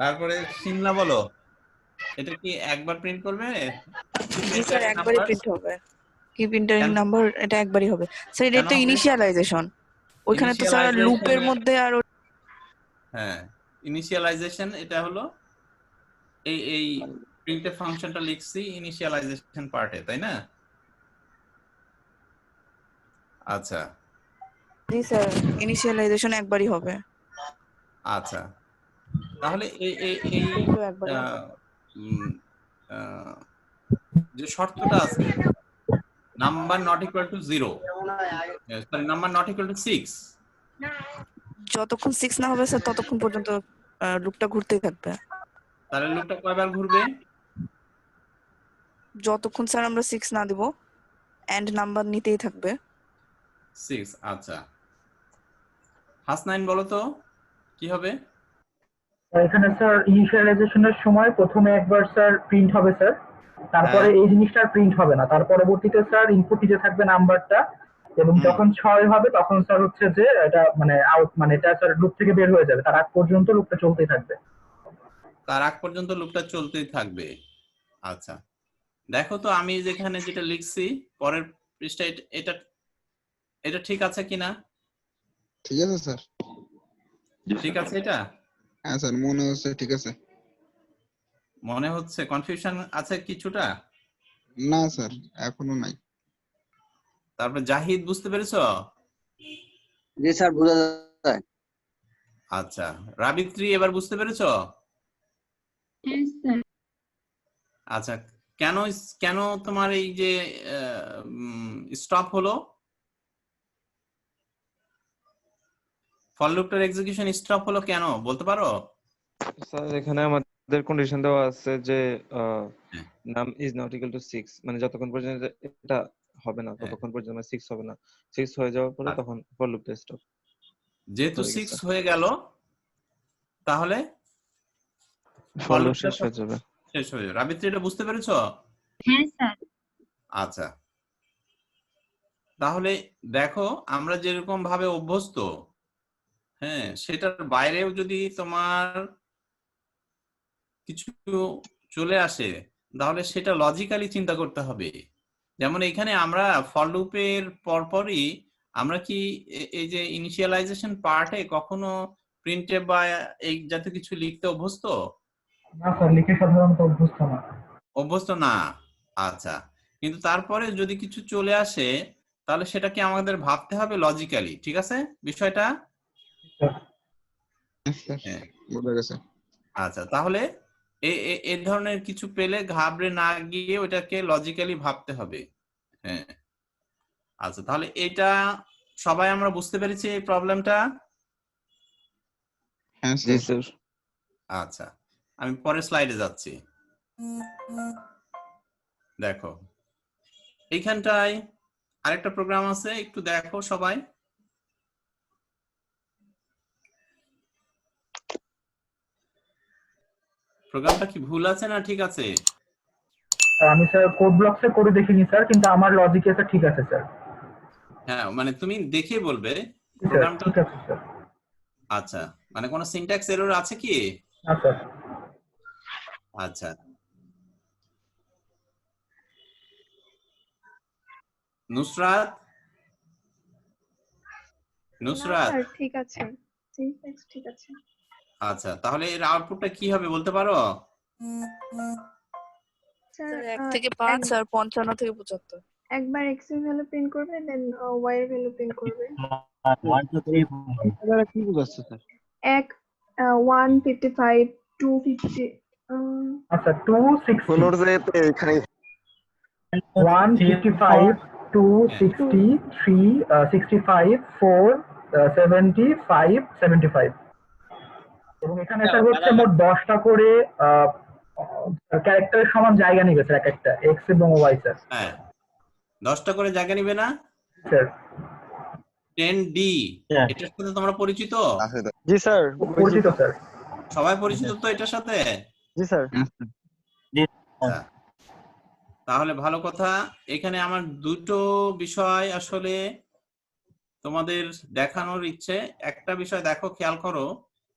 তারপরে সিমলা বলো এটা কি একবার প্রিন্ট করবে? জি স্যার একবারই প্রিন্ট হবে। কিপ ইন্টারিং নাম্বার এটা একবারই হবে স্যার। এটা তো ইনিশিয়ালাইজেশন, ওইখানে তো স্যার লুপের মধ্যে আর হ্যাঁ, ইনিশিয়ালাইজেশন এটা হলো এই প্রিন্টএফ ফাংশনটা লিখছি ইনিশিয়ালাইজেশন পার্টে, তাই না? আচ্ছা, জি স্যার ইনিশিয়ালাইজেশন একবারই হবে। আচ্ছা, তাহলে এই যে শর্তটা আছে number not equal to 0, sorry number not equal to 6, যতক্ষণ 6 না হবে স্যার ততক্ষণ পর্যন্ত লুপটা ঘুরতেই থাকবে। তাহলে লুপটা কয়বার ঘুরবে? যতক্ষণ স্যার আমরা 6 না দেব এন্ড নাম্বার নিতেই থাকবে। 6, আচ্ছা। হাসনাইন বলো তো কি হবে? এখানে স্যার ইনিশিয়ালাইজেশনের সময় প্রথমে একবার স্যার প্রিন্ট হবে স্যার, তারপরে এই জিনিসটা প্রিন্ট হবে না, তার পরবর্তীতে স্যার ইনপুট দিতে থাকবে নাম্বারটা, এবং যখন 6 হবে তখন স্যার হচ্ছে যে এটা মানে আউট মানে এটা স্যার লুপ থেকে বের হয়ে যাবে, তার আগ পর্যন্ত লুপটা চলতেই থাকবে। তার আগ পর্যন্ত লুপটা চলতেই থাকবে, আচ্ছা। দেখো তো আমি যেখানে যেটা লিখছি পরের পৃষ্ঠায় এটা এটা ঠিক আছে কিনা? ঠিক আছে স্যার। ঠিক আছে এটা? হ্যাঁ স্যার মনে হচ্ছে ঠিক আছে। মনে হচ্ছে কনফিউশন আছে কিছুটা? না স্যার এখনো নাই। তারপর জাহিদ বুঝতে পেরেছো? জি স্যার বোঝা যায়। আচ্ছা রাবিত্রি এবার বুঝতে পেরেছো? হ্যাঁ স্যার। আচ্ছা কেন কেন তোমার এই যে স্টপ হলো, ফর লুপটার এক্সিকিউশন স্টপ হলো কেন বলতে পারো? স্যার এখানে আমাদের কন্ডিশন দেওয়া আছে যে নাম ইজ নট ইকুয়াল টু 6, মানে যতক্ষণ পর্যন্ত এটা হবে না ততক্ষণ পর্যন্ত 6 হবে না, 6 হয়ে যাওয়ার পরে তখন ফর লুপটা স্টপ। যেহেতু 6 হয়ে গেল তাহলে ফর লুপ শেষ হয়ে যাবে। শেষ হয়ে যাবে। রাবিত্রি এটা বুঝতে পেরেছো? হ্যাঁ স্যার। আচ্ছা তাহলে দেখো আমরা যেরকম ভাবে অভ্যস্ত, হ্যাঁ সেটার বাইরেও যদি তোমার কিছু চলে আসে তাহলে সেটা লজিক্যালি চিন্তা করতে হবে। যেমন এখানে আমরা ফর লুপের পরপরই আমরা কি এই যে ইনিশিয়ালাইজেশন পার্টে কখনো প্রিন্টএফ বা এই জাতীয় কিছু লিখতে অভ্যস্ত? না স্যার লিখে সাধারণত অভ্যস্ত না। অভ্যস্ত না, আচ্ছা। কিন্তু তারপরে যদি কিছু চলে আসে তাহলে সেটাকে আমাদের ভাবতে হবে লজিক্যালি, ঠিক আছে বিষয়টা? হ্যাঁ বুঝা গেছে। আচ্ছা তাহলে এই ধরনের কিছু পেলে ঘাবড়ে না গিয়ে ওটাকে লজিক্যালি ভাবতে হবে। হ্যাঁ আচ্ছা তাহলে এটা সবাই আমরা বুঝতে পেরেছি এই প্রবলেমটা? হ্যাঁ স্যার। আচ্ছা আমি পরের স্লাইডে যাচ্ছি। দেখো এইখানটায় আরেকটা প্রোগ্রাম আছে, একটু দেখো সবাই। প্রোগ্রামটা কি ভুল আছে না ঠিক আছে? আমি স্যার কোড ব্লকসে করে দেখিনি স্যার, কিন্তু আমার লজিকে স্যার ঠিক আছে স্যার। হ্যাঁ মানে তুমি দেখে বলবে স্যার প্রোগ্রামটা। ঠিক আছে স্যার। আচ্ছা মানে কোনো সিনট্যাক্স এরর আছে কি? না স্যার। আচ্ছা নুসরাত, নুসরাত স্যার ঠিক আছে, সিনট্যাক্স ঠিক আছে। আচ্ছা তাহলে এর আউটপুটটা কি হবে বলতে পারো? স্যার 1 থেকে 5 আর 55 থেকে 75। একবার x এর ভ্যালু প্রিন্ট করবে, দেন y এর ভ্যালু প্রিন্ট করবে। 1 2 3 এবারে কি বুঝাচ্ছে স্যার? 155 250 আচ্ছা 260 কোনোর যেতে এখানে 155 260 3 65 4 75 75, এবং এখানে স্যার হচ্ছে মোট 10টা করে ক্যারেক্টারের সমান জায়গা নিবে স্যার এক একটা x এবং y স্যার। হ্যাঁ 10টা করে জায়গা নিবে না স্যার? 10D এটার সাথে তোমরা পরিচিত? জি স্যার পরিচিত স্যার। সবাই পরিচিত তো এটার সাথে? জি স্যার। আচ্ছা, তাহলে ভালো কথা। এখানে আমার দুটো বিষয় আসলে তোমাদের দেখানোর ইচ্ছে। একটা বিষয় দেখো, খেয়াল করো,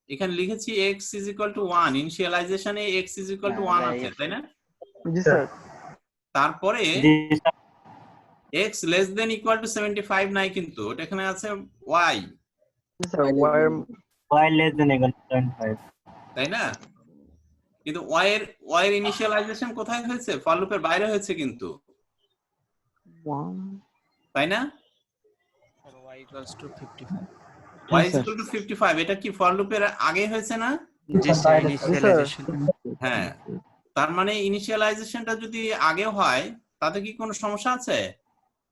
এখানে লিখেছি x is equal to 1, ইনিশিয়ালাইজেশনে x is equal to 1 আছে, তাই না? জি স্যার। তারপরে x less than equal to 75 নাই, কিন্তু ওটা এখানে আছে y, G sir y less than equal to 75, তাই না? কিন্তু y এর ইনিশিয়ালাইজেশন কোথায় হয়েছে? ফর লুপের বাইরে হয়েছে কিন্তু, তাই না? y equals to 55। y is equal to 55 এটা কি ফর লুপের আগে হয়েছে না? জি স্যার, ইনিশিয়ালাইজেশন। হ্যাঁ, তার মানে ইনিশিয়ালাইজেশনটা যদি আগে হয় তাতে কি কোনো সমস্যা আছে?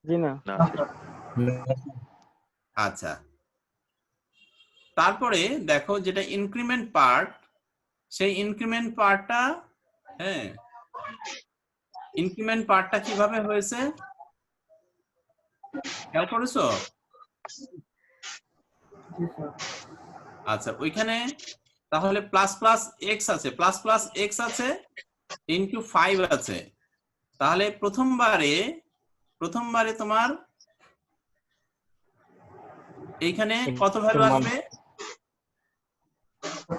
জি না। আচ্ছা, তারপরে দেখো যেটা ইনক্রিমেন্ট পার্ট, সেই ইনক্রিমেন্ট পার্টটা, হ্যাঁ, ইনক্রিমেন্ট পার্টটা কিভাবে হয়েছে খেয়াল করেছো? আচ্ছা, ওইখানে তাহলে প্লাস প্লাস এক্স আছে, প্লাস প্লাস এক্স আছে ইনটু 5 আছে। তাহলে প্রথমবারে তোমার এইখানে কত ভ্যালু আসবে?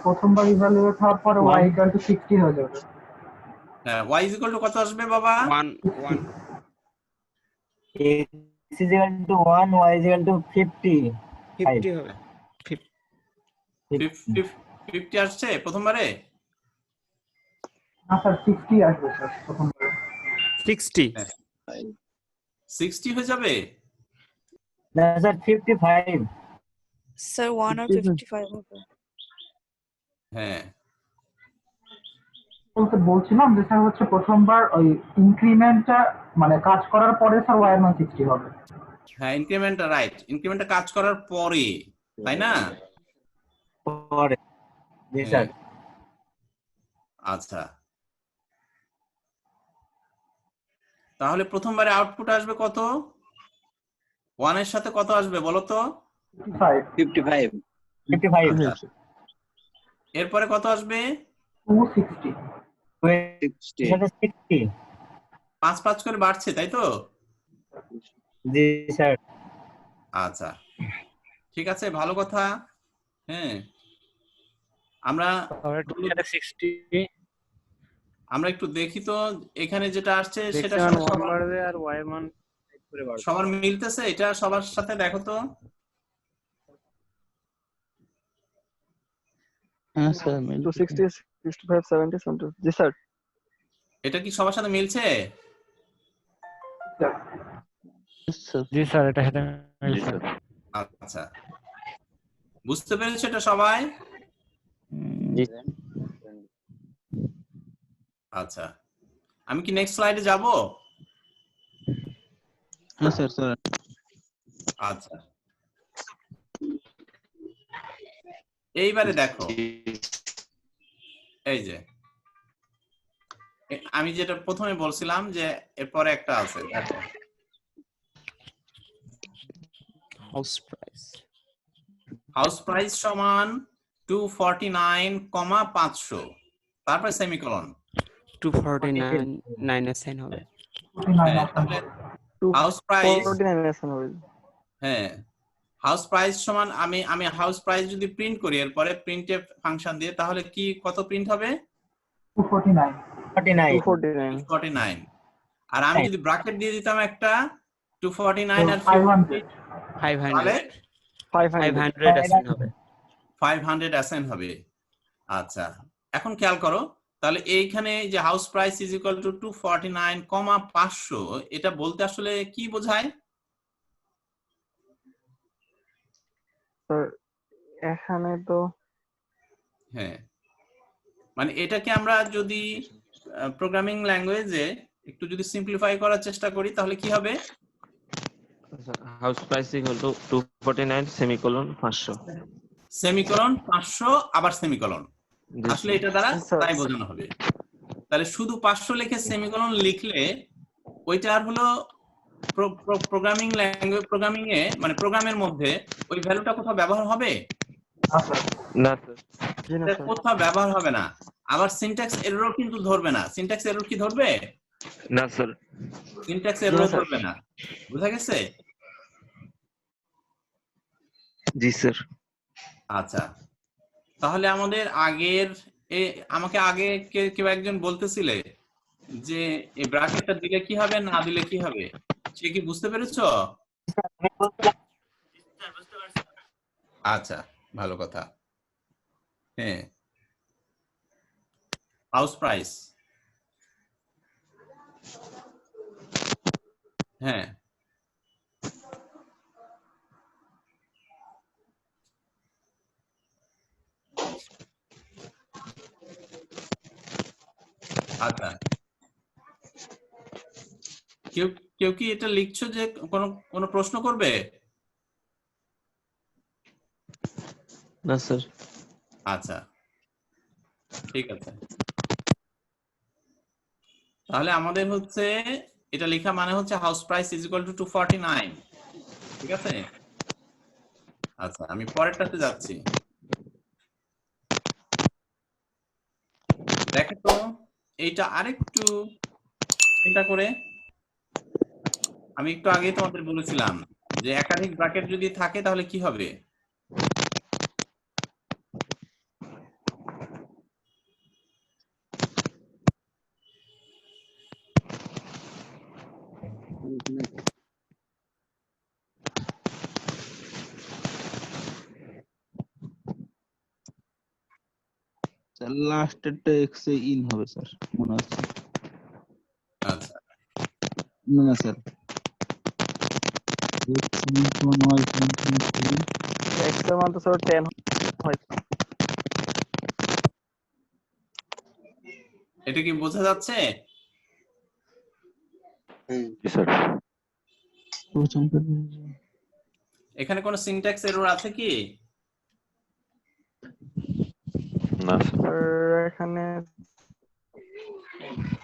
প্রথমবার ইভালুয়েট হওয়ার পরে y = 60 হয়ে যাবে। হ্যাঁ, y = কত আসবে বাবা? 1 x = 1 y = 50 50 হবে 50 আসছে প্রথমবারে? না স্যার 60 আসবে স্যার প্রথমবারে। 60 60 হয়ে যাবে? না স্যার 55 স্যার 1 আর 55 হবে। হ্যাঁ, বলছিলাম যে স্যার হচ্ছে প্রথমবার ওই ইনক্রিমেন্টটা মানে কাজ করার পরে স্যার y এর মান 60 হবে। হ্যাঁ, ইনক্রিমেন্টটা রাইট, ইনক্রিমেন্টটা কাজ করার পরে, তাই না? পরে জি স্যার। আচ্ছা, তাহলে প্রথমবারে আউটপুট আসবে কত? 1 এর সাথে কত আসবে বলো তো? 55 আচ্ছা, এরপরে কত আসবে? 260 5 5 করে বাড়ছে, তাই তো? জি স্যার। আচ্ছা, ঠিক আছে, ভালো কথা। হ্যাঁ, আমরা একটু দেখি তো এখানে যেটা আসছে সেটা বাড়বে আর y এর মান করে বাড়বে। সবার মিলতেছে? এটা সবার সাথে দেখো তো। হ্যাঁ স্যার 260 65 70 70 জি স্যার। এটা কি সবার সাথে মিলছে? জি স্যার, এটা সাথে মিলছে। আচ্ছা, বুঝতে পেরেছো এটা সবাই? জি আচ্ছা, আমি কি নেক্সট স্লাইডে যাব? হ্যাঁ স্যার স্যার। আচ্ছা, এইবারে দেখো, এই যে আমি যেটা প্রথমে বলছিলাম যে এরপরে একটা আছে, দেখো হাউস প্রাইস সমান 249,500, তারপরে সেমিকোলন 249 এর সাইন হবে। তাহলে হাউস প্রাইস, 49 হবে। হ্যাঁ, হাউস প্রাইস সমান আমি হাউস প্রাইস যদি প্রিন্ট করি এরপরে প্রিন্টএফ ফাংশন দিয়ে, তাহলে কি কত প্রিন্ট হবে? 249 আর আমি যদি ব্র্যাকেট দিয়ে দিতাম একটা 249 আর 500 অ্যাসাইন হবে। 500 অ্যাসাইন হবে। আচ্ছা, এখন খেয়াল করো, তাহলে এইখানে যে house price is equal to 249,500, এটা বলতে আসলে কি বোঝায়? স্যার এখানে তো হ্যাঁ, মানে এটাকে আমরা যদি প্রোগ্রামিং ল্যাঙ্গুয়েজে একটু যদি সিম্পলিফাই করার চেষ্টা করি তাহলে কি হবে? House price equal to 249 semicolon 500 semicolon 500 আবার সেমিকোলন, আসলে এটা দ্বারা তাই বোঝানো হবে। তাহলে শুধু 500 লিখে সেমিকোলন লিখলে ওইটা আর হলো প্রোগ্রামিং ল্যাঙ্গুয়েজ, প্রোগ্রামিং এ মানে প্রোগ্রামের মধ্যে ওই ভ্যালুটা কোথাও ব্যবহার হবে না স্যার, কোথাও ব্যবহার হবে না। আবার সিনট্যাক্স এররও কিন্তু ধরবে না। সিনট্যাক্স এরর কি ধরবে? না স্যার, সিনট্যাক্স এরর ধরবে না। বুঝা গেছে? জি স্যার। আচ্ছা, তাহলে আমাদের আমাকে আগে কেউ একজন বলতেছিলে যে এই ব্র্যাকেটটা দিলে কি হবে না দিলে কি হবে, সে কি বুঝতে পেরেছো? আচ্ছা, ভালো কথা। হ্যাঁ, হাউস প্রাইস, হ্যাঁ, আচ্ছা, কেউ কেউ কি এটা লিখছো যে কোনো কোনো প্রশ্ন করবে? না স্যার। আচ্ছা, ঠিক আছে। তাহলে আমাদের হচ্ছে এটা লেখা মানে হচ্ছে house price is equal to 249, ঠিক আছে? আচ্ছা, আমি পরেরটাতে যাচ্ছি। দেখো তো এইটা আরেকটু চিন্তা করে। আমি একটু আগেই তোমাদের বলেছিলাম যে একাধিক ব্র্যাকেট যদি থাকে তাহলে কি হবে? লাস্টেরটা এক্স এ ইন হবে স্যার মনে হচ্ছে। আচ্ছা, না স্যার x এর মান তো স্যার 10 হয়। এটা কি বোঝা যাচ্ছে? স্যার এখানে কোনো সিনট্যাক্স এরর আছে কি? না স্যার এখানে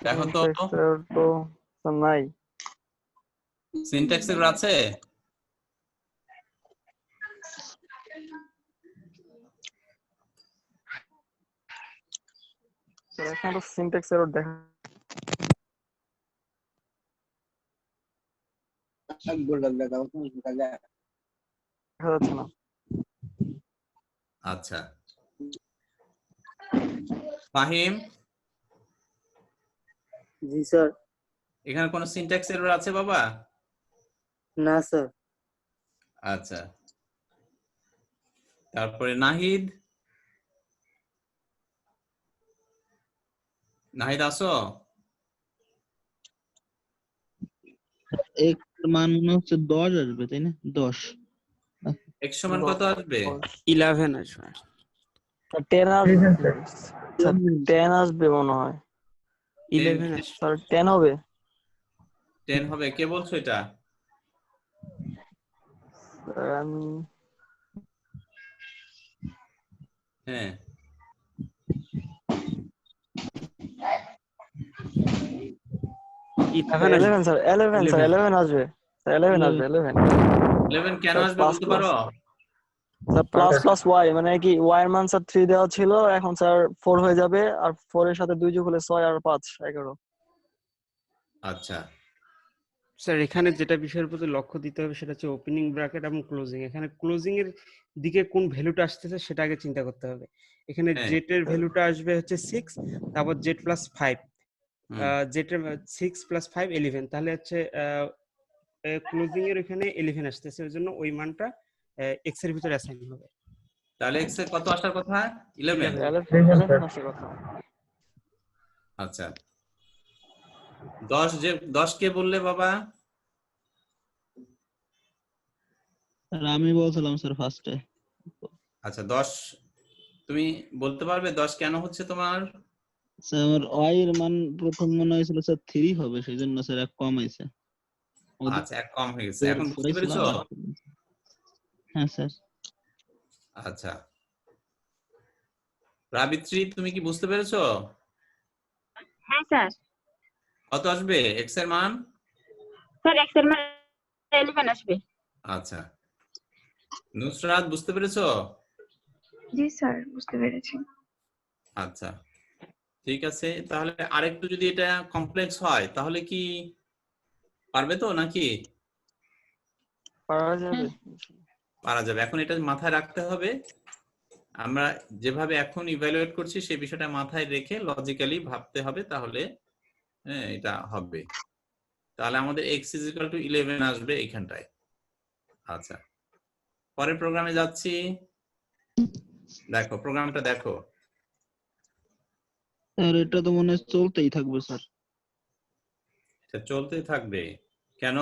দেখো তো syntax error তো স্যার নাই। সিনট্যাক্স এরর আছে? স্যার এখানে তো syntax error দেখা যাচ্ছে না। আচ্ছা, ফাহিম, জি স্যার। এখানে কোনো সিনট্যাক্স এরর আছে বাবা? না স্যার। আচ্ছা, তারপরে নাহিদ, নাহিদ আসো? এক মান মনে হচ্ছে 10 আসবে তাই না? 10 x সমান কত আসবে? 11 আসবে। 10 আসবে। স্যার 10 আসবে মনে হয়। 11 আসবে। স্যার 10 হবে। 10 হবে? কে বলছো এটা? স্যার আমি হ্যাঁ, 11 স্যার 11 স্যার 11 আসবে। স্যার 11 আসবে 11। 11 কেন আসবে বলতে পারো? স্যার প্লাস প্লাস y মানে কি y এর মান স্যার 3 দেওয়া ছিল, এখন স্যার 4 হয়ে যাবে, আর 4 এর সাথে 2 যোগ হলে 6 আর 5 11। আচ্ছা, স্যার এখানে যেটা বিষয়ের প্রতি লক্ষ্য দিতে হবে সেটা হচ্ছে ওপেনিং ব্র্যাকেট এবং ক্লোজিং। এখানে ক্লোজিং এর দিকে কোন ভ্যালুটা আসতেছে সেটা আগে চিন্তা করতে হবে। এখানে হ্যাঁ। জেড এর ভ্যালুটা আসবে হচ্ছে 6, তারপর জেড প্লাস 5, জেড এর 6 প্লাস 5 11, তাহলে হচ্ছে ক্লোজিং এর এখানে 11 আসতেছে, ওই জন্য ওই মানটা এক্স এর ভিতরে অ্যাসাইন হবে। তাহলে x এর কত আসার কথা? 11। 11 আসার কথা। আচ্ছা, 10 কে বললে বাবা? আমি বলছিলাম স্যার ফার্স্টে। আচ্ছা, 10 তুমি বলতে পারবে 10 কেন হচ্ছে তোমার? স্যার আমার y এর মান প্রথম মনে হয়েছিল স্যার 3 হবে, সেজন্য স্যার এক কম আইছে। আচ্ছা, এক কম হয়ে গেছে, এখন বুঝতে পেরেছো? হ্যাঁ স্যার। আচ্ছা, রাবিত্রী তুমি কি বুঝতে পেরেছো? হ্যাঁ স্যার। কত আসবে x এর মান? স্যার x এর মান 11 আসবে। আচ্ছা, নুসরাত বুঝতে পেরেছো? জি স্যার, বুঝতে পেরেছি। আচ্ছা, ঠিক আছে। তাহলে আরেকটু যদি এটা কমপ্লেক্স হয় তাহলে কি পারবে তো নাকি? পারা যাবে। পারা যাবে। এখন এটা মাথায় রাখতে হবে, আমরা যেভাবে এখন ইভ্যালুয়েট করছি সেই বিষয়টা মাথায় রেখে লজিক্যালি ভাবতে হবে, তাহলে হ্যাঁ এটা হবে। তাহলে আমাদের x = 11 আসবে এইখানটায়। আচ্ছা, পরের প্রোগ্রামে যাচ্ছি। দেখো প্রোগ্রামটা দেখো। স্যার এটা তো মনে হয় চলতেই থাকবে স্যার। এটা চলতেই থাকবে কেন?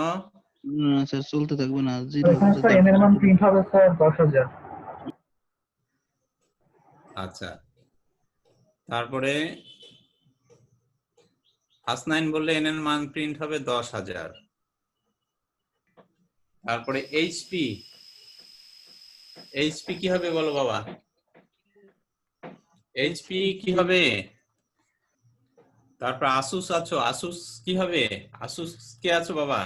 না স্যার চলতে থাকবে না, এখানে স্যার n এর মান প্রিন্ট হবে স্যার 10,000। আচ্ছা, তারপরে হাসনাইন বললে n এর মান প্রিন্ট হবে 10,000। তারপরে এইচপি, এইচপি কি হবে বলো বাবা? এইচপি কি হবে? তারপর আসুস আছো, আসুস কি হবে? আসুস কে আছো বাবা?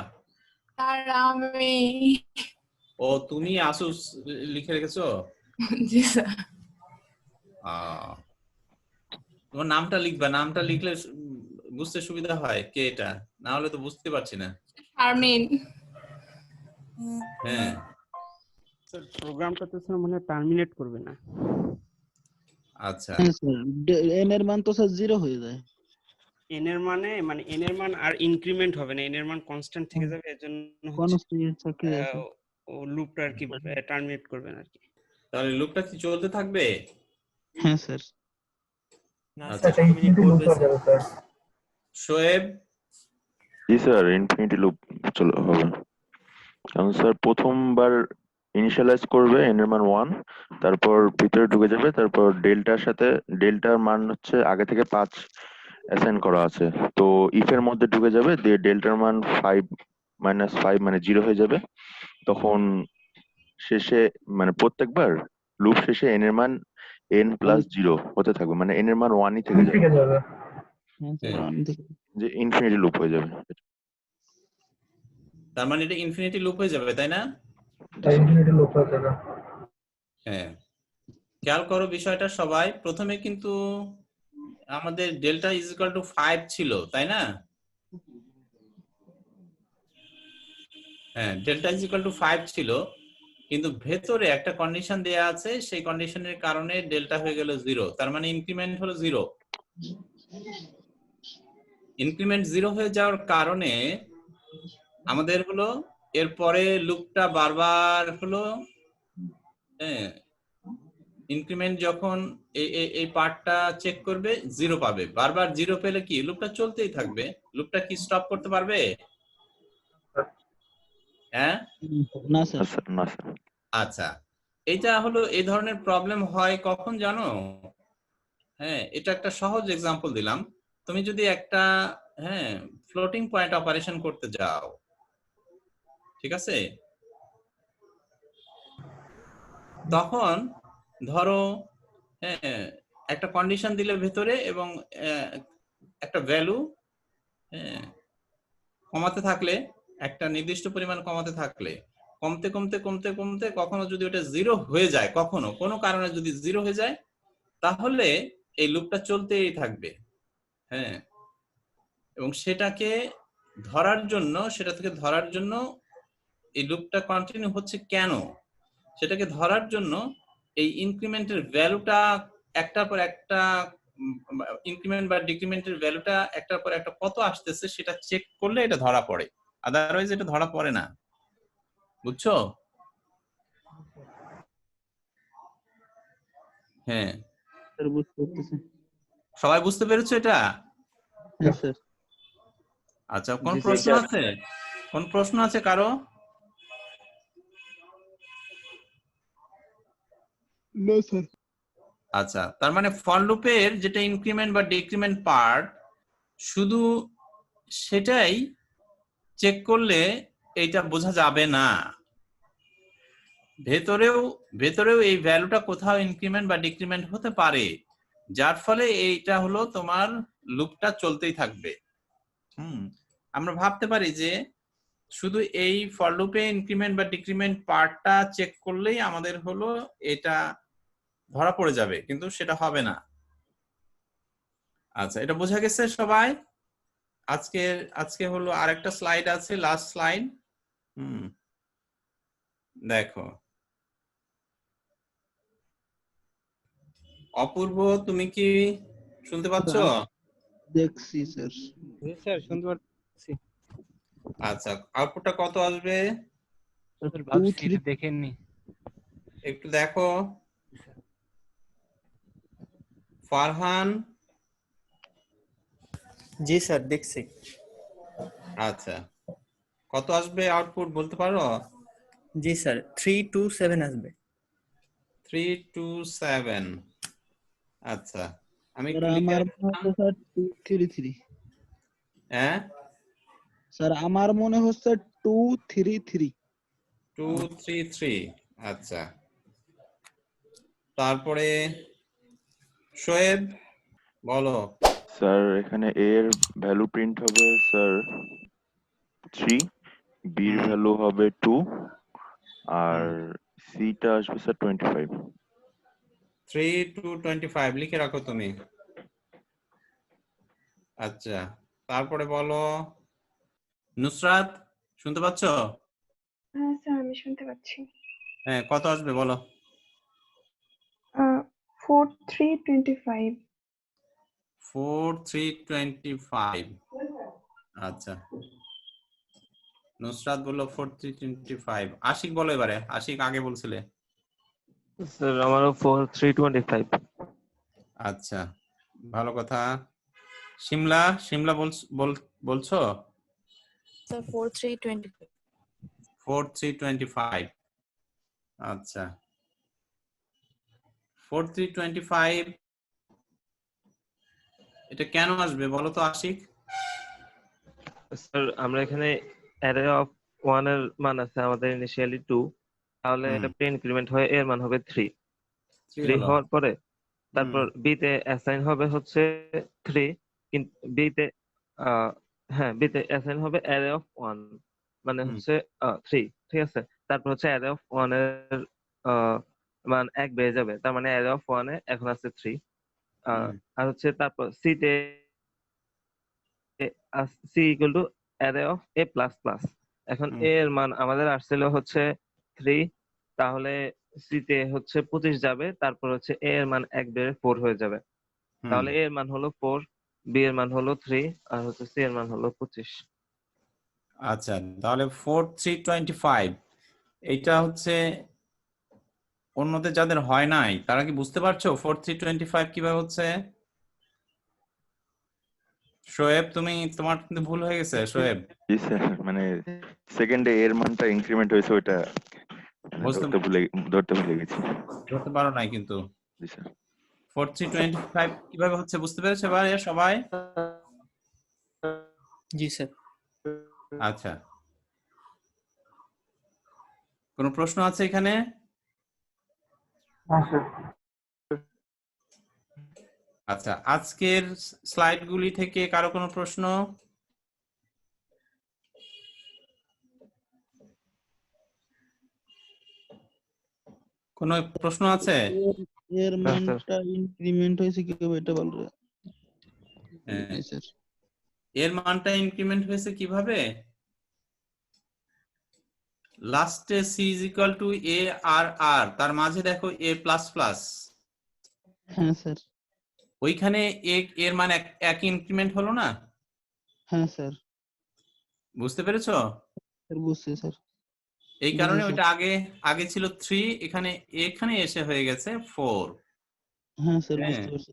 আর আমি। ও তুমি আসুস লিখে রেখেছো? জি স্যার। তোমার নামটা লিখবা, নামটা লিখলে বুঝতে সুবিধা হয় কে এটা, না হলে তো বুঝতে পারছি না। শারমিন। হ্যাঁ স্যার প্রোগ্রামটা তো স্যার মানে টার্মিনেট করবে না। আচ্ছা হ্যাঁ স্যার, n এর মান তো স্যার 0 হয়ে যায়। n এর মানে n এর মান আর ইনক্রিমেন্ট হবে না, n এর মান কনস্ট্যান্ট থেকে যাবে, এজন্য কনস্ট্যান্ট থাকে। ও লুপটা আর কি টার্মিনেট করবে না আর কি। তাহলে লুপটা কি চলতে থাকবে? হ্যাঁ স্যার। আচ্ছা এটা ইনফিনিটি লুপ হয়ে যাবে স্যার। শোয়েব? জি স্যার, ইনফিনিটি লুপ চলে হবে। কারণ স্যার প্রথমবার ইনিশিয়ালাইজ করবে n এর মান 1, তারপর ভিতরে ঢুকে যাবে, তারপর ডেল্টার সাথে ডেল্টার মান হচ্ছে আগে থেকে 5 অ্যাসাইন করা আছে, তো ইফ এর মধ্যে ঢুকে যাবে, দিয়ে ডেল্টার মান 5 - 5 মানে 0 হয়ে যাবে। তখন শেষে মানে প্রত্যেকবার লুপ শেষে n এর মান n+0 হতে থাকবে, মানে n এর মান 1ই থেকে যাবে, যে ইনফিনিটি লুপ হয়ে যাবে। তার মানে এটা ইনফিনিটি লুপ হয়ে যাবে, তাই না? ইনফিনিটি লুপ হয়ে যাবে। হ্যাঁ, খেয়াল করো বিষয়টা সবাই। প্রথমে কিন্তু আমাদের ডেল্টা ইজ ইকুয়াল টু 5 ছিল, তাই না? হ্যাঁ, ডেল্টা ইজ ইকুয়াল টু 5 ছিল, কিন্তু ভেতরে একটা কন্ডিশন দেয়া আছে, সেই কন্ডিশনের কারণে ডেল্টা হয়ে গেল 0। তার মানে ইনক্রিমেন্ট হলো 0। ইনক্রিমেন্ট 0 হয়ে যাওয়ার কারণে আমাদের হলো এরপরে লুপটা বারবার হলো, হ্যাঁ, ইনক্রিমেন্ট যখন এই পার্টটা চেক করবে 0 পাবে। বারবার 0 পেলে কি লুপটা চলতেই থাকবে? লুপটা কি স্টপ করতে পারবে? হ্যাঁ না স্যার। না স্যার। আচ্ছা, এটা হলো এই ধরনের প্রবলেম হয় কখন জানো? হ্যাঁ, এটা একটা সহজ এক্সাম্পল দিলাম। তুমি যদি একটা ফ্লোটিং পয়েন্ট অপারেশন করতে যাও, ঠিক আছে, তখন ধরো একটা কন্ডিশন দিলে ভেতরে এবং একটা ভ্যালু কমাতে থাকলে, একটা নির্দিষ্ট পরিমাণ কমাতে থাকলে কমতে কমতে কমতে কমতে কখনো যদি ওটা 0 হয়ে যায়, কখনো কোনো কারণে যদি 0 হয়ে যায়, তাহলে এই লুপটা চলতেই থাকবে। হ্যাঁ, এবং সেটা থেকে ধরার জন্য এই লুপটা কন্টিনিউ হচ্ছে কেন, সেটাকে ধরার জন্য এই ইনক্রিমেন্টের ভ্যালুটা একটার পর একটা, ইনক্রিমেন্ট বা ডিক্রিমেন্টের ভ্যালুটা একটার পর একটা কত আসতেছে সেটা চেক করলে এটা ধরা পড়ে, আদারওয়াইজ এটা ধরা পড়ে না। বুঝছো? হ্যাঁ, সবাই বুঝতে পেরেছো এটা? আচ্ছা, কোন প্রশ্ন আছে? কোন প্রশ্ন আছে কারো? না স্যার। আচ্ছা, তার মানে ফর লুপের যেটা ইনক্রিমেন্ট বা ডিক্রিমেন্ট পার্ট, শুধু সেটাই চেক করলে এইটা বোঝা যাবে না, ভেতরেও এই ভ্যালুটা কোথাও ইনক্রিমেন্ট বা ডিক্রিমেন্ট হতে পারে, যার ফলে এইটা হলো তোমার লুপটা চলতেই থাকবে। আমরা ভাবতে পারি যে শুধু এই ফর লুপে ইনক্রিমেন্ট বা ডিক্রিমেন্ট পার্টটা চেক করলেই আমাদের হলো এটা ধরা পড়ে যাবে, কিন্তু সেটা হবে না। আচ্ছা, এটা বোঝা গেছে সবাই? আজকে হলো আরেকটা স্লাইড আছে, লাস্ট স্লাইড। দেখো অপূর্ব, তুমি কি শুনতে পাচ্ছ? দেখছি স্যার। জি স্যার, শুনতে পাচ্ছি। আচ্ছা, আউটপুটটা কত আসবে? স্যার ভাবছি এটা দেখেননি, একটু দেখো। ফারহান? জি স্যার, দেখছি। আচ্ছা, কত আসবে আউটপুট বলতে পারো? জি স্যার, 327 আসবে। 327। আচ্ছা, আমি একটু আমার লিখে মনে হচ্ছে স্যার 233। হ্যাঁ স্যার আমার মনে হচ্ছে 233। 233 আচ্ছা, তারপরে শোয়েব বলো। স্যার এখানে এ এর ভ্যালু প্রিন্ট হবে স্যার 3, বি এর ভ্যালু হবে 2, আর সি টা আসবে স্যার 25। 3 to 25 লিখে রাখো তুমি। আচ্ছা, তারপরে বলো নুসরাত, শুনতে পাচ্ছ? হ্যাঁ স্যার আমি শুনতে পাচ্ছি। হ্যাঁ, কত আসবে বলো। 4325। 4325 আচ্ছা, নুসরাত বললো 4325। আশিক বলো এবারে, আশিক আগে বলছিলে। স্যার আমারও 4325। আচ্ছা, ভালো কথা। শিমলা, শিমলা বলছো? স্যার 4325। 4325 আচ্ছা, 4325 এটা কেন আসবে বলো তো আশিক? স্যার আমরা এখানে অ্যারে অফ 1 এর মান আছে আমাদের ইনিশিয়ালি 2, তাহলে এটা প্রি ইনক্রিমেন্ট হয়ে এর মান হবে 3 হলো। হওয়ার পরে তারপর বি তে অ্যাসাইন হবে হচ্ছে 3, কিন্তু বি তে হ্যাঁ বি তে অ্যাসাইন হবে অ্যারে অফ 1 মানে হচ্ছে 3, ঠিক আছে। তারপর হচ্ছে অ্যারে অফ 1 এর মান 1 বেড়ে যাবে, তার মানে অ্যারে অফ 1 এ এখন আছে 3। আর হচ্ছে তারপর সি তে C equal to array of A plus plus. এখন এ এর মান আমাদের আসছিল হচ্ছে 3, তাহলে সি তে হচ্ছে 25 যাবে, তারপর হচ্ছে এ এর মান 1 বেড়ে 4 হয়ে যাবে, তাহলে এ এর মান হলো 4, বি এর মান হলো 3, আর হচ্ছে সি এর মান হলো 25। আচ্ছা, তাহলে 4325 এইটা হচ্ছে অন্যদের যাদের হয় নাই তারা কি বুঝতে পারছো 4325 কিভাবে হচ্ছে? শোয়েব তুমি, তোমার কিন্তু ভুল হয়ে গেছে শোয়েব। জি স্যার, মানে সেকেন্ডে এর মানটা ইনক্রিমেন্ট হয়েছে, ওইটা ধরতে ভুলে গেছি। ধরতে পারো নাই কিন্তু। জি স্যার। 4325 কিভাবে হচ্ছে বুঝতে পেরেছো ভাই সবাই? জি স্যার। আচ্ছা, কোনো প্রশ্ন আছে এখানে? আচ্ছা, আজকের স্লাইডগুলি থেকে কারো কোনো প্রশ্ন? কোনো প্রশ্ন আছে? এর মানটা ইনক্রিমেন্ট হয়েছে কিভাবে এটা বল রে। হ্যাঁ, এর মানটা ইনক্রিমেন্ট হয়েছে কিভাবে? লাস্টে সি ইজ ইকুয়াল টু এ আর আর, তার মাঝে দেখো এ প্লাস প্লাস। হ্যাঁ স্যার। ওইখানে এর মান এক ইনক্রিমেন্ট হলো না? হ্যাঁ স্যার। বুঝতে পেরেছো? স্যার বুঝছি স্যার। এই কারণে ওইটা আগে ছিল 3, এখানে এসে হয়ে গেছে 4। হ্যাঁ স্যার বুঝতে পারছি।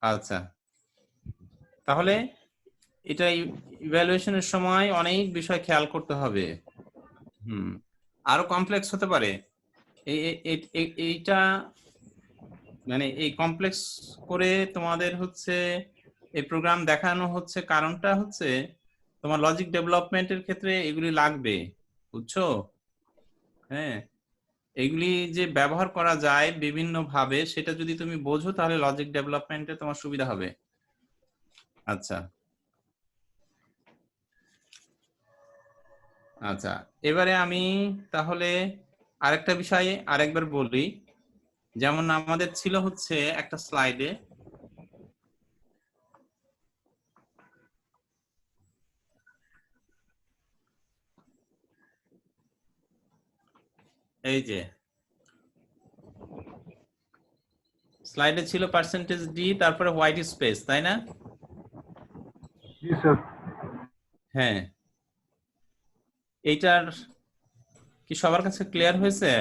আচ্ছা, তাহলে এটা ইভ্যালুয়েশনের সময় অনেক বিষয় খেয়াল করতে হবে। আরো কমপ্লেক্স হতে পারে এইটা, মানে এই কমপ্লেক্স করে তোমাদের হচ্ছে এই প্রোগ্রাম দেখানো হচ্ছে, কারণটা হচ্ছে তোমার লজিক ডেভেলপমেন্টের ক্ষেত্রে এগুলি লাগবে, বুঝছো? হ্যাঁ, এগুলি যে ব্যবহার করা যায় বিভিন্ন ভাবে, সেটা যদি তুমি বোঝো তাহলে লজিক ডেভেলপমেন্টে তোমার সুবিধা হবে। আচ্ছা আচ্ছা, এবারে আমি তাহলে আরেকটা বিষয়ে আরেকবার বলি। যেমন আমাদের ছিল হচ্ছে একটা স্লাইডে এই যে স্লাইডে ছিল পার্সেন্টেজ ডি, তারপরে হোয়াইট স্পেস, তাই না? জি স্যার। হ্যাঁ, এইটার কি সবার কাছে ক্লিয়ার হয়েছে?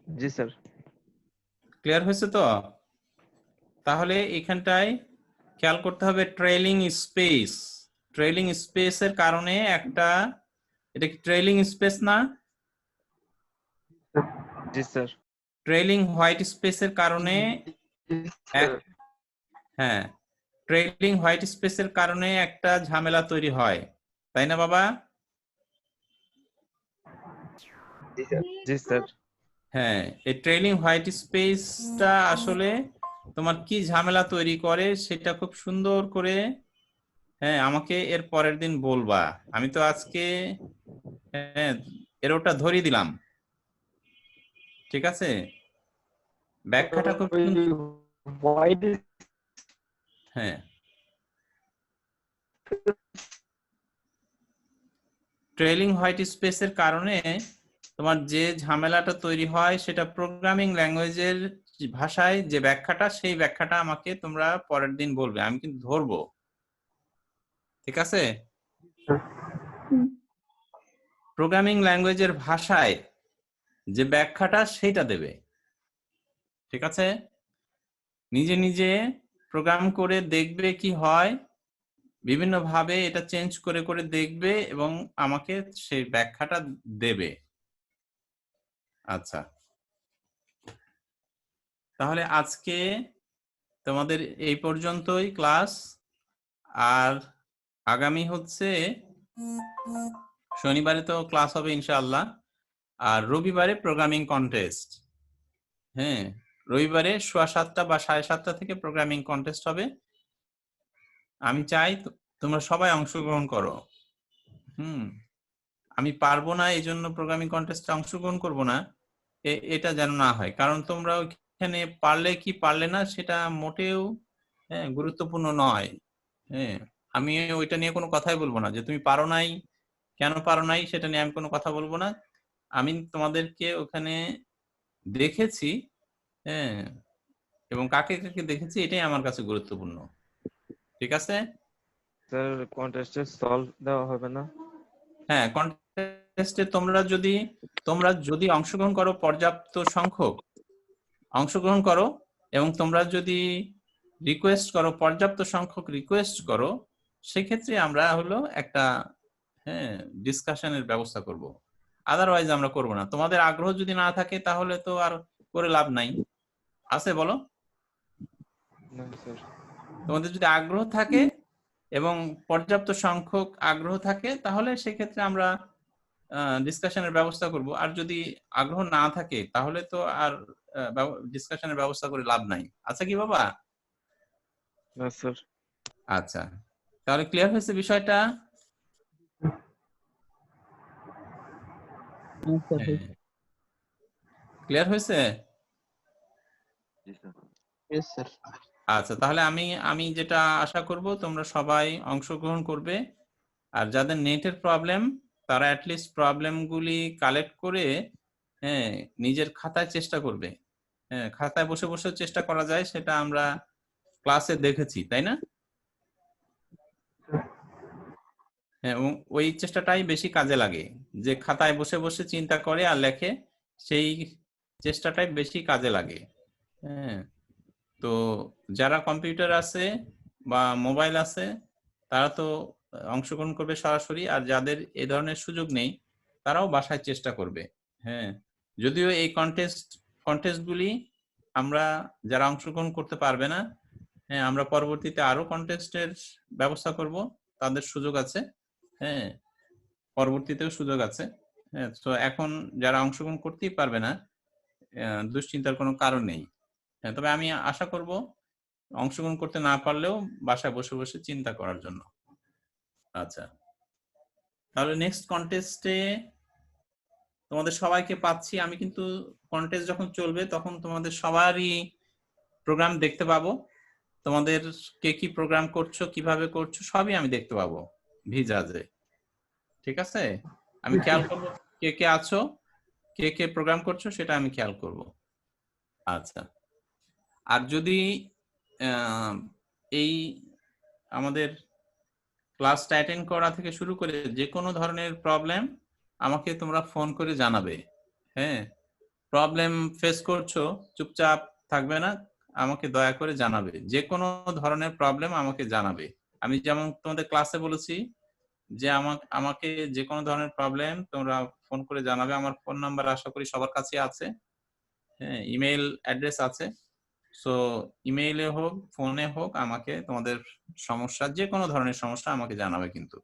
জি স্যার। ক্লিয়ার হয়েছে তো? তাহলে এখানটায় খেয়াল করতে হবে ট্রেইলিং স্পেস। ট্রেইলিং স্পেসের কারণে একটা, এটা কি ট্রেইলিং স্পেস না? জি স্যার। ট্রেইলিং হোয়াইট স্পেসের কারণে হ্যাঁ, ট্রেইলিং হোয়াইট স্পেসের কারণে একটা ঝামেলা তৈরি হয়, তাই না বাবা? জি স্যার। হ্যাঁ, এই ট্রেইলিং হোয়াইট স্পেসটা আসলে তোমার কি ঝামেলা তৈরি করে সেটা খুব সুন্দর করে আমাকে এর পরের দিন বলবা। আমি তো আজকে এর ওটা ধরিয়ে দিলাম, ঠিক আছে? ব্যাখ্যাটা খুব হোয়াইট হ্যাঁ, ট্রেইলিং হোয়াইট স্পেসের কারণে তোমার যে ঝামেলাটা তৈরি হয় সেটা প্রোগ্রামিং ল্যাঙ্গুয়েজের ভাষায় যে ব্যাখ্যাটা, সেই ব্যাখ্যাটা আমাকে তোমরা পরের দিন বলবে, আমি কিন্তু ধরবো, ঠিক আছে? প্রোগ্রামিং ল্যাঙ্গুয়েজের ভাষায় যে ব্যাখ্যাটা সেইটা দেবে, ঠিক আছে? নিজে নিজে প্রোগ্রাম করে দেখবে কি হয়, বিভিন্ন ভাবে এটা চেঞ্জ করে করে দেখবে এবং আমাকে সেই ব্যাখ্যাটা দেবে। আচ্ছা, তাহলে আজকে তোমাদের এই পর্যন্তই ক্লাস। আর আগামী হচ্ছে শনিবারে তো ক্লাস হবে ইনশাআল্লাহ, আর রবিবারে প্রোগ্রামিং কন্টেস্ট। হ্যাঁ, রবিবারে 7:15 বা 7:30 থেকে প্রোগ্রামিং কন্টেস্ট হবে। আমি চাই তোমরা সবাই অংশগ্রহণ করো। আমি পারবো না এই জন্য প্রোগ্রামিং কন্টেস্টে অংশগ্রহণ করব না, এটা যেন না হয়। কারণ তোমরা ওইখানে পারলে কি পারলে না সেটা মোটেও গুরুত্বপূর্ণ নয়। হ্যাঁ, আমি ওইটা নিয়ে কোনো কথাই বলবো না যে তুমি পারো নাই, কেন পারো নাই সেটা নিয়ে আমি কোনো কথা বলবো না। আমি তোমাদেরকে ওখানে দেখেছি, হ্যাঁ, এবং কাকে কাকে দেখেছি এটাই আমার কাছে গুরুত্বপূর্ণ, ঠিক আছে? স্যার কন্টেস্টে সলভ দেওয়া হবে না? হ্যাঁ, কন্টেস্টে তোমরা যদি অংশগ্রহণ করো, পর্যাপ্ত সংখ্যক অংশগ্রহণ করো, এবং তোমরা যদি রিকোয়েস্ট করো, পর্যাপ্ত সংখ্যক রিকোয়েস্ট করো, সেক্ষেত্রে আমরা হলো একটা ডিসকাশনের ব্যবস্থা করব। আদারওয়াইজ আমরা করব না। তোমাদের আগ্রহ যদি না থাকে তাহলে তো আর করে লাভ নাই, আছে বলো? না স্যার। তোমাদের যদি আগ্রহ থাকে এবং পর্যাপ্ত সংখ্যক আগ্রহ থাকে তাহলে সেক্ষেত্রে আমরা ডিসকাশনের ব্যবস্থা করব। আর যদি আগ্রহ না থাকে তাহলে তো আর ডিসকাশনের ব্যবস্থা করে লাভ নাই। আচ্ছা কি বাবা? না স্যার। আচ্ছা, তাহলে ক্লিয়ার হয়েছে বিষয়টা? ক্লিয়ার হয়েছে? আচ্ছা, তাহলে আমি যেটা আশা করব তোমরা সবাই অংশগ্রহণ করবে। আর যাদের নেটের প্রবলেম তারা অ্যাটলিস্ট প্রবলেমগুলি কালেক্ট করে নিজের খাতায় চেষ্টা করবে। খাতায় বসে বসে চেষ্টা করা যায়, সেটা আমরা ক্লাসে দেখেছি, তাই না? এবং ওই চেষ্টাটাই বেশি কাজে লাগে, যে খাতায় বসে বসে চিন্তা করে আর লেখে, সেই চেষ্টাটাই বেশি কাজে লাগে। তো যারা কম্পিউটার আছে বা মোবাইল আছে তারা তো অংশগ্রহণ করবে সরাসরি, আর যাদের এই ধরনের সুযোগ নেই তারাও বাসায় চেষ্টা করবে। যদিও এই কন্টেস্টগুলি আমরা যারা অংশগ্রহণ করতে পারবে না, আমরা পরবর্তীতে আরো কন্টেস্টের ব্যবস্থা করব, তাদের সুযোগ আছে। পরবর্তীতেও সুযোগ আছে। তো এখন যারা অংশগ্রহণ করতেই পারবে না, দুশ্চিন্তার কোনো কারণ নেই। তবে আমি আশা করব অংশগ্রহণ করতে না পারলেও বাসায় বসে বসে চিন্তা করার জন্য। আচ্ছা, তাহলে নেক্সট কন্টেস্টে তোমাদের সবাইকে পাচ্ছি আমি, কিন্তু কন্টেস্ট যখন চলবে তখন তোমাদের সবারই প্রোগ্রাম দেখতে পাবো। তোমাদের কে কি প্রোগ্রাম করছো, কিভাবে করছো, সবই আমি দেখতে পাবো ভিজাজে, ঠিক আছে? আমি খেয়াল করবো কে কে আছো, কে কে প্রোগ্রাম করছো, সেটা আমি খেয়াল করব। আচ্ছা, আর যদি এই আমাদের ক্লাসটা অ্যাটেন্ড করা থেকে শুরু করে যে কোনো ধরনের প্রবলেম আমাকে তোমরা ফোন করে জানাবে। প্রবলেম ফেস করছো, চুপচাপ থাকবে না, আমাকে দয়া করে জানাবে। যে কোনো ধরনের প্রবলেম আমাকে জানাবে। আমি যেমন তোমাদের ক্লাসে বলেছি যে আমাকে যে কোনো ধরনের প্রবলেম তোমরা ফোন করে জানাবে। আমার ফোন নাম্বার আশা করি সবার কাছে আছে, ইমেল অ্যাড্রেস আছে। সো ইমেইলে হোক, ফোনে হোক, আমাকে তোমাদের সমস্যা, যে কোনো ধরনের সমস্যা আমাকে জানাবে কিন্তু।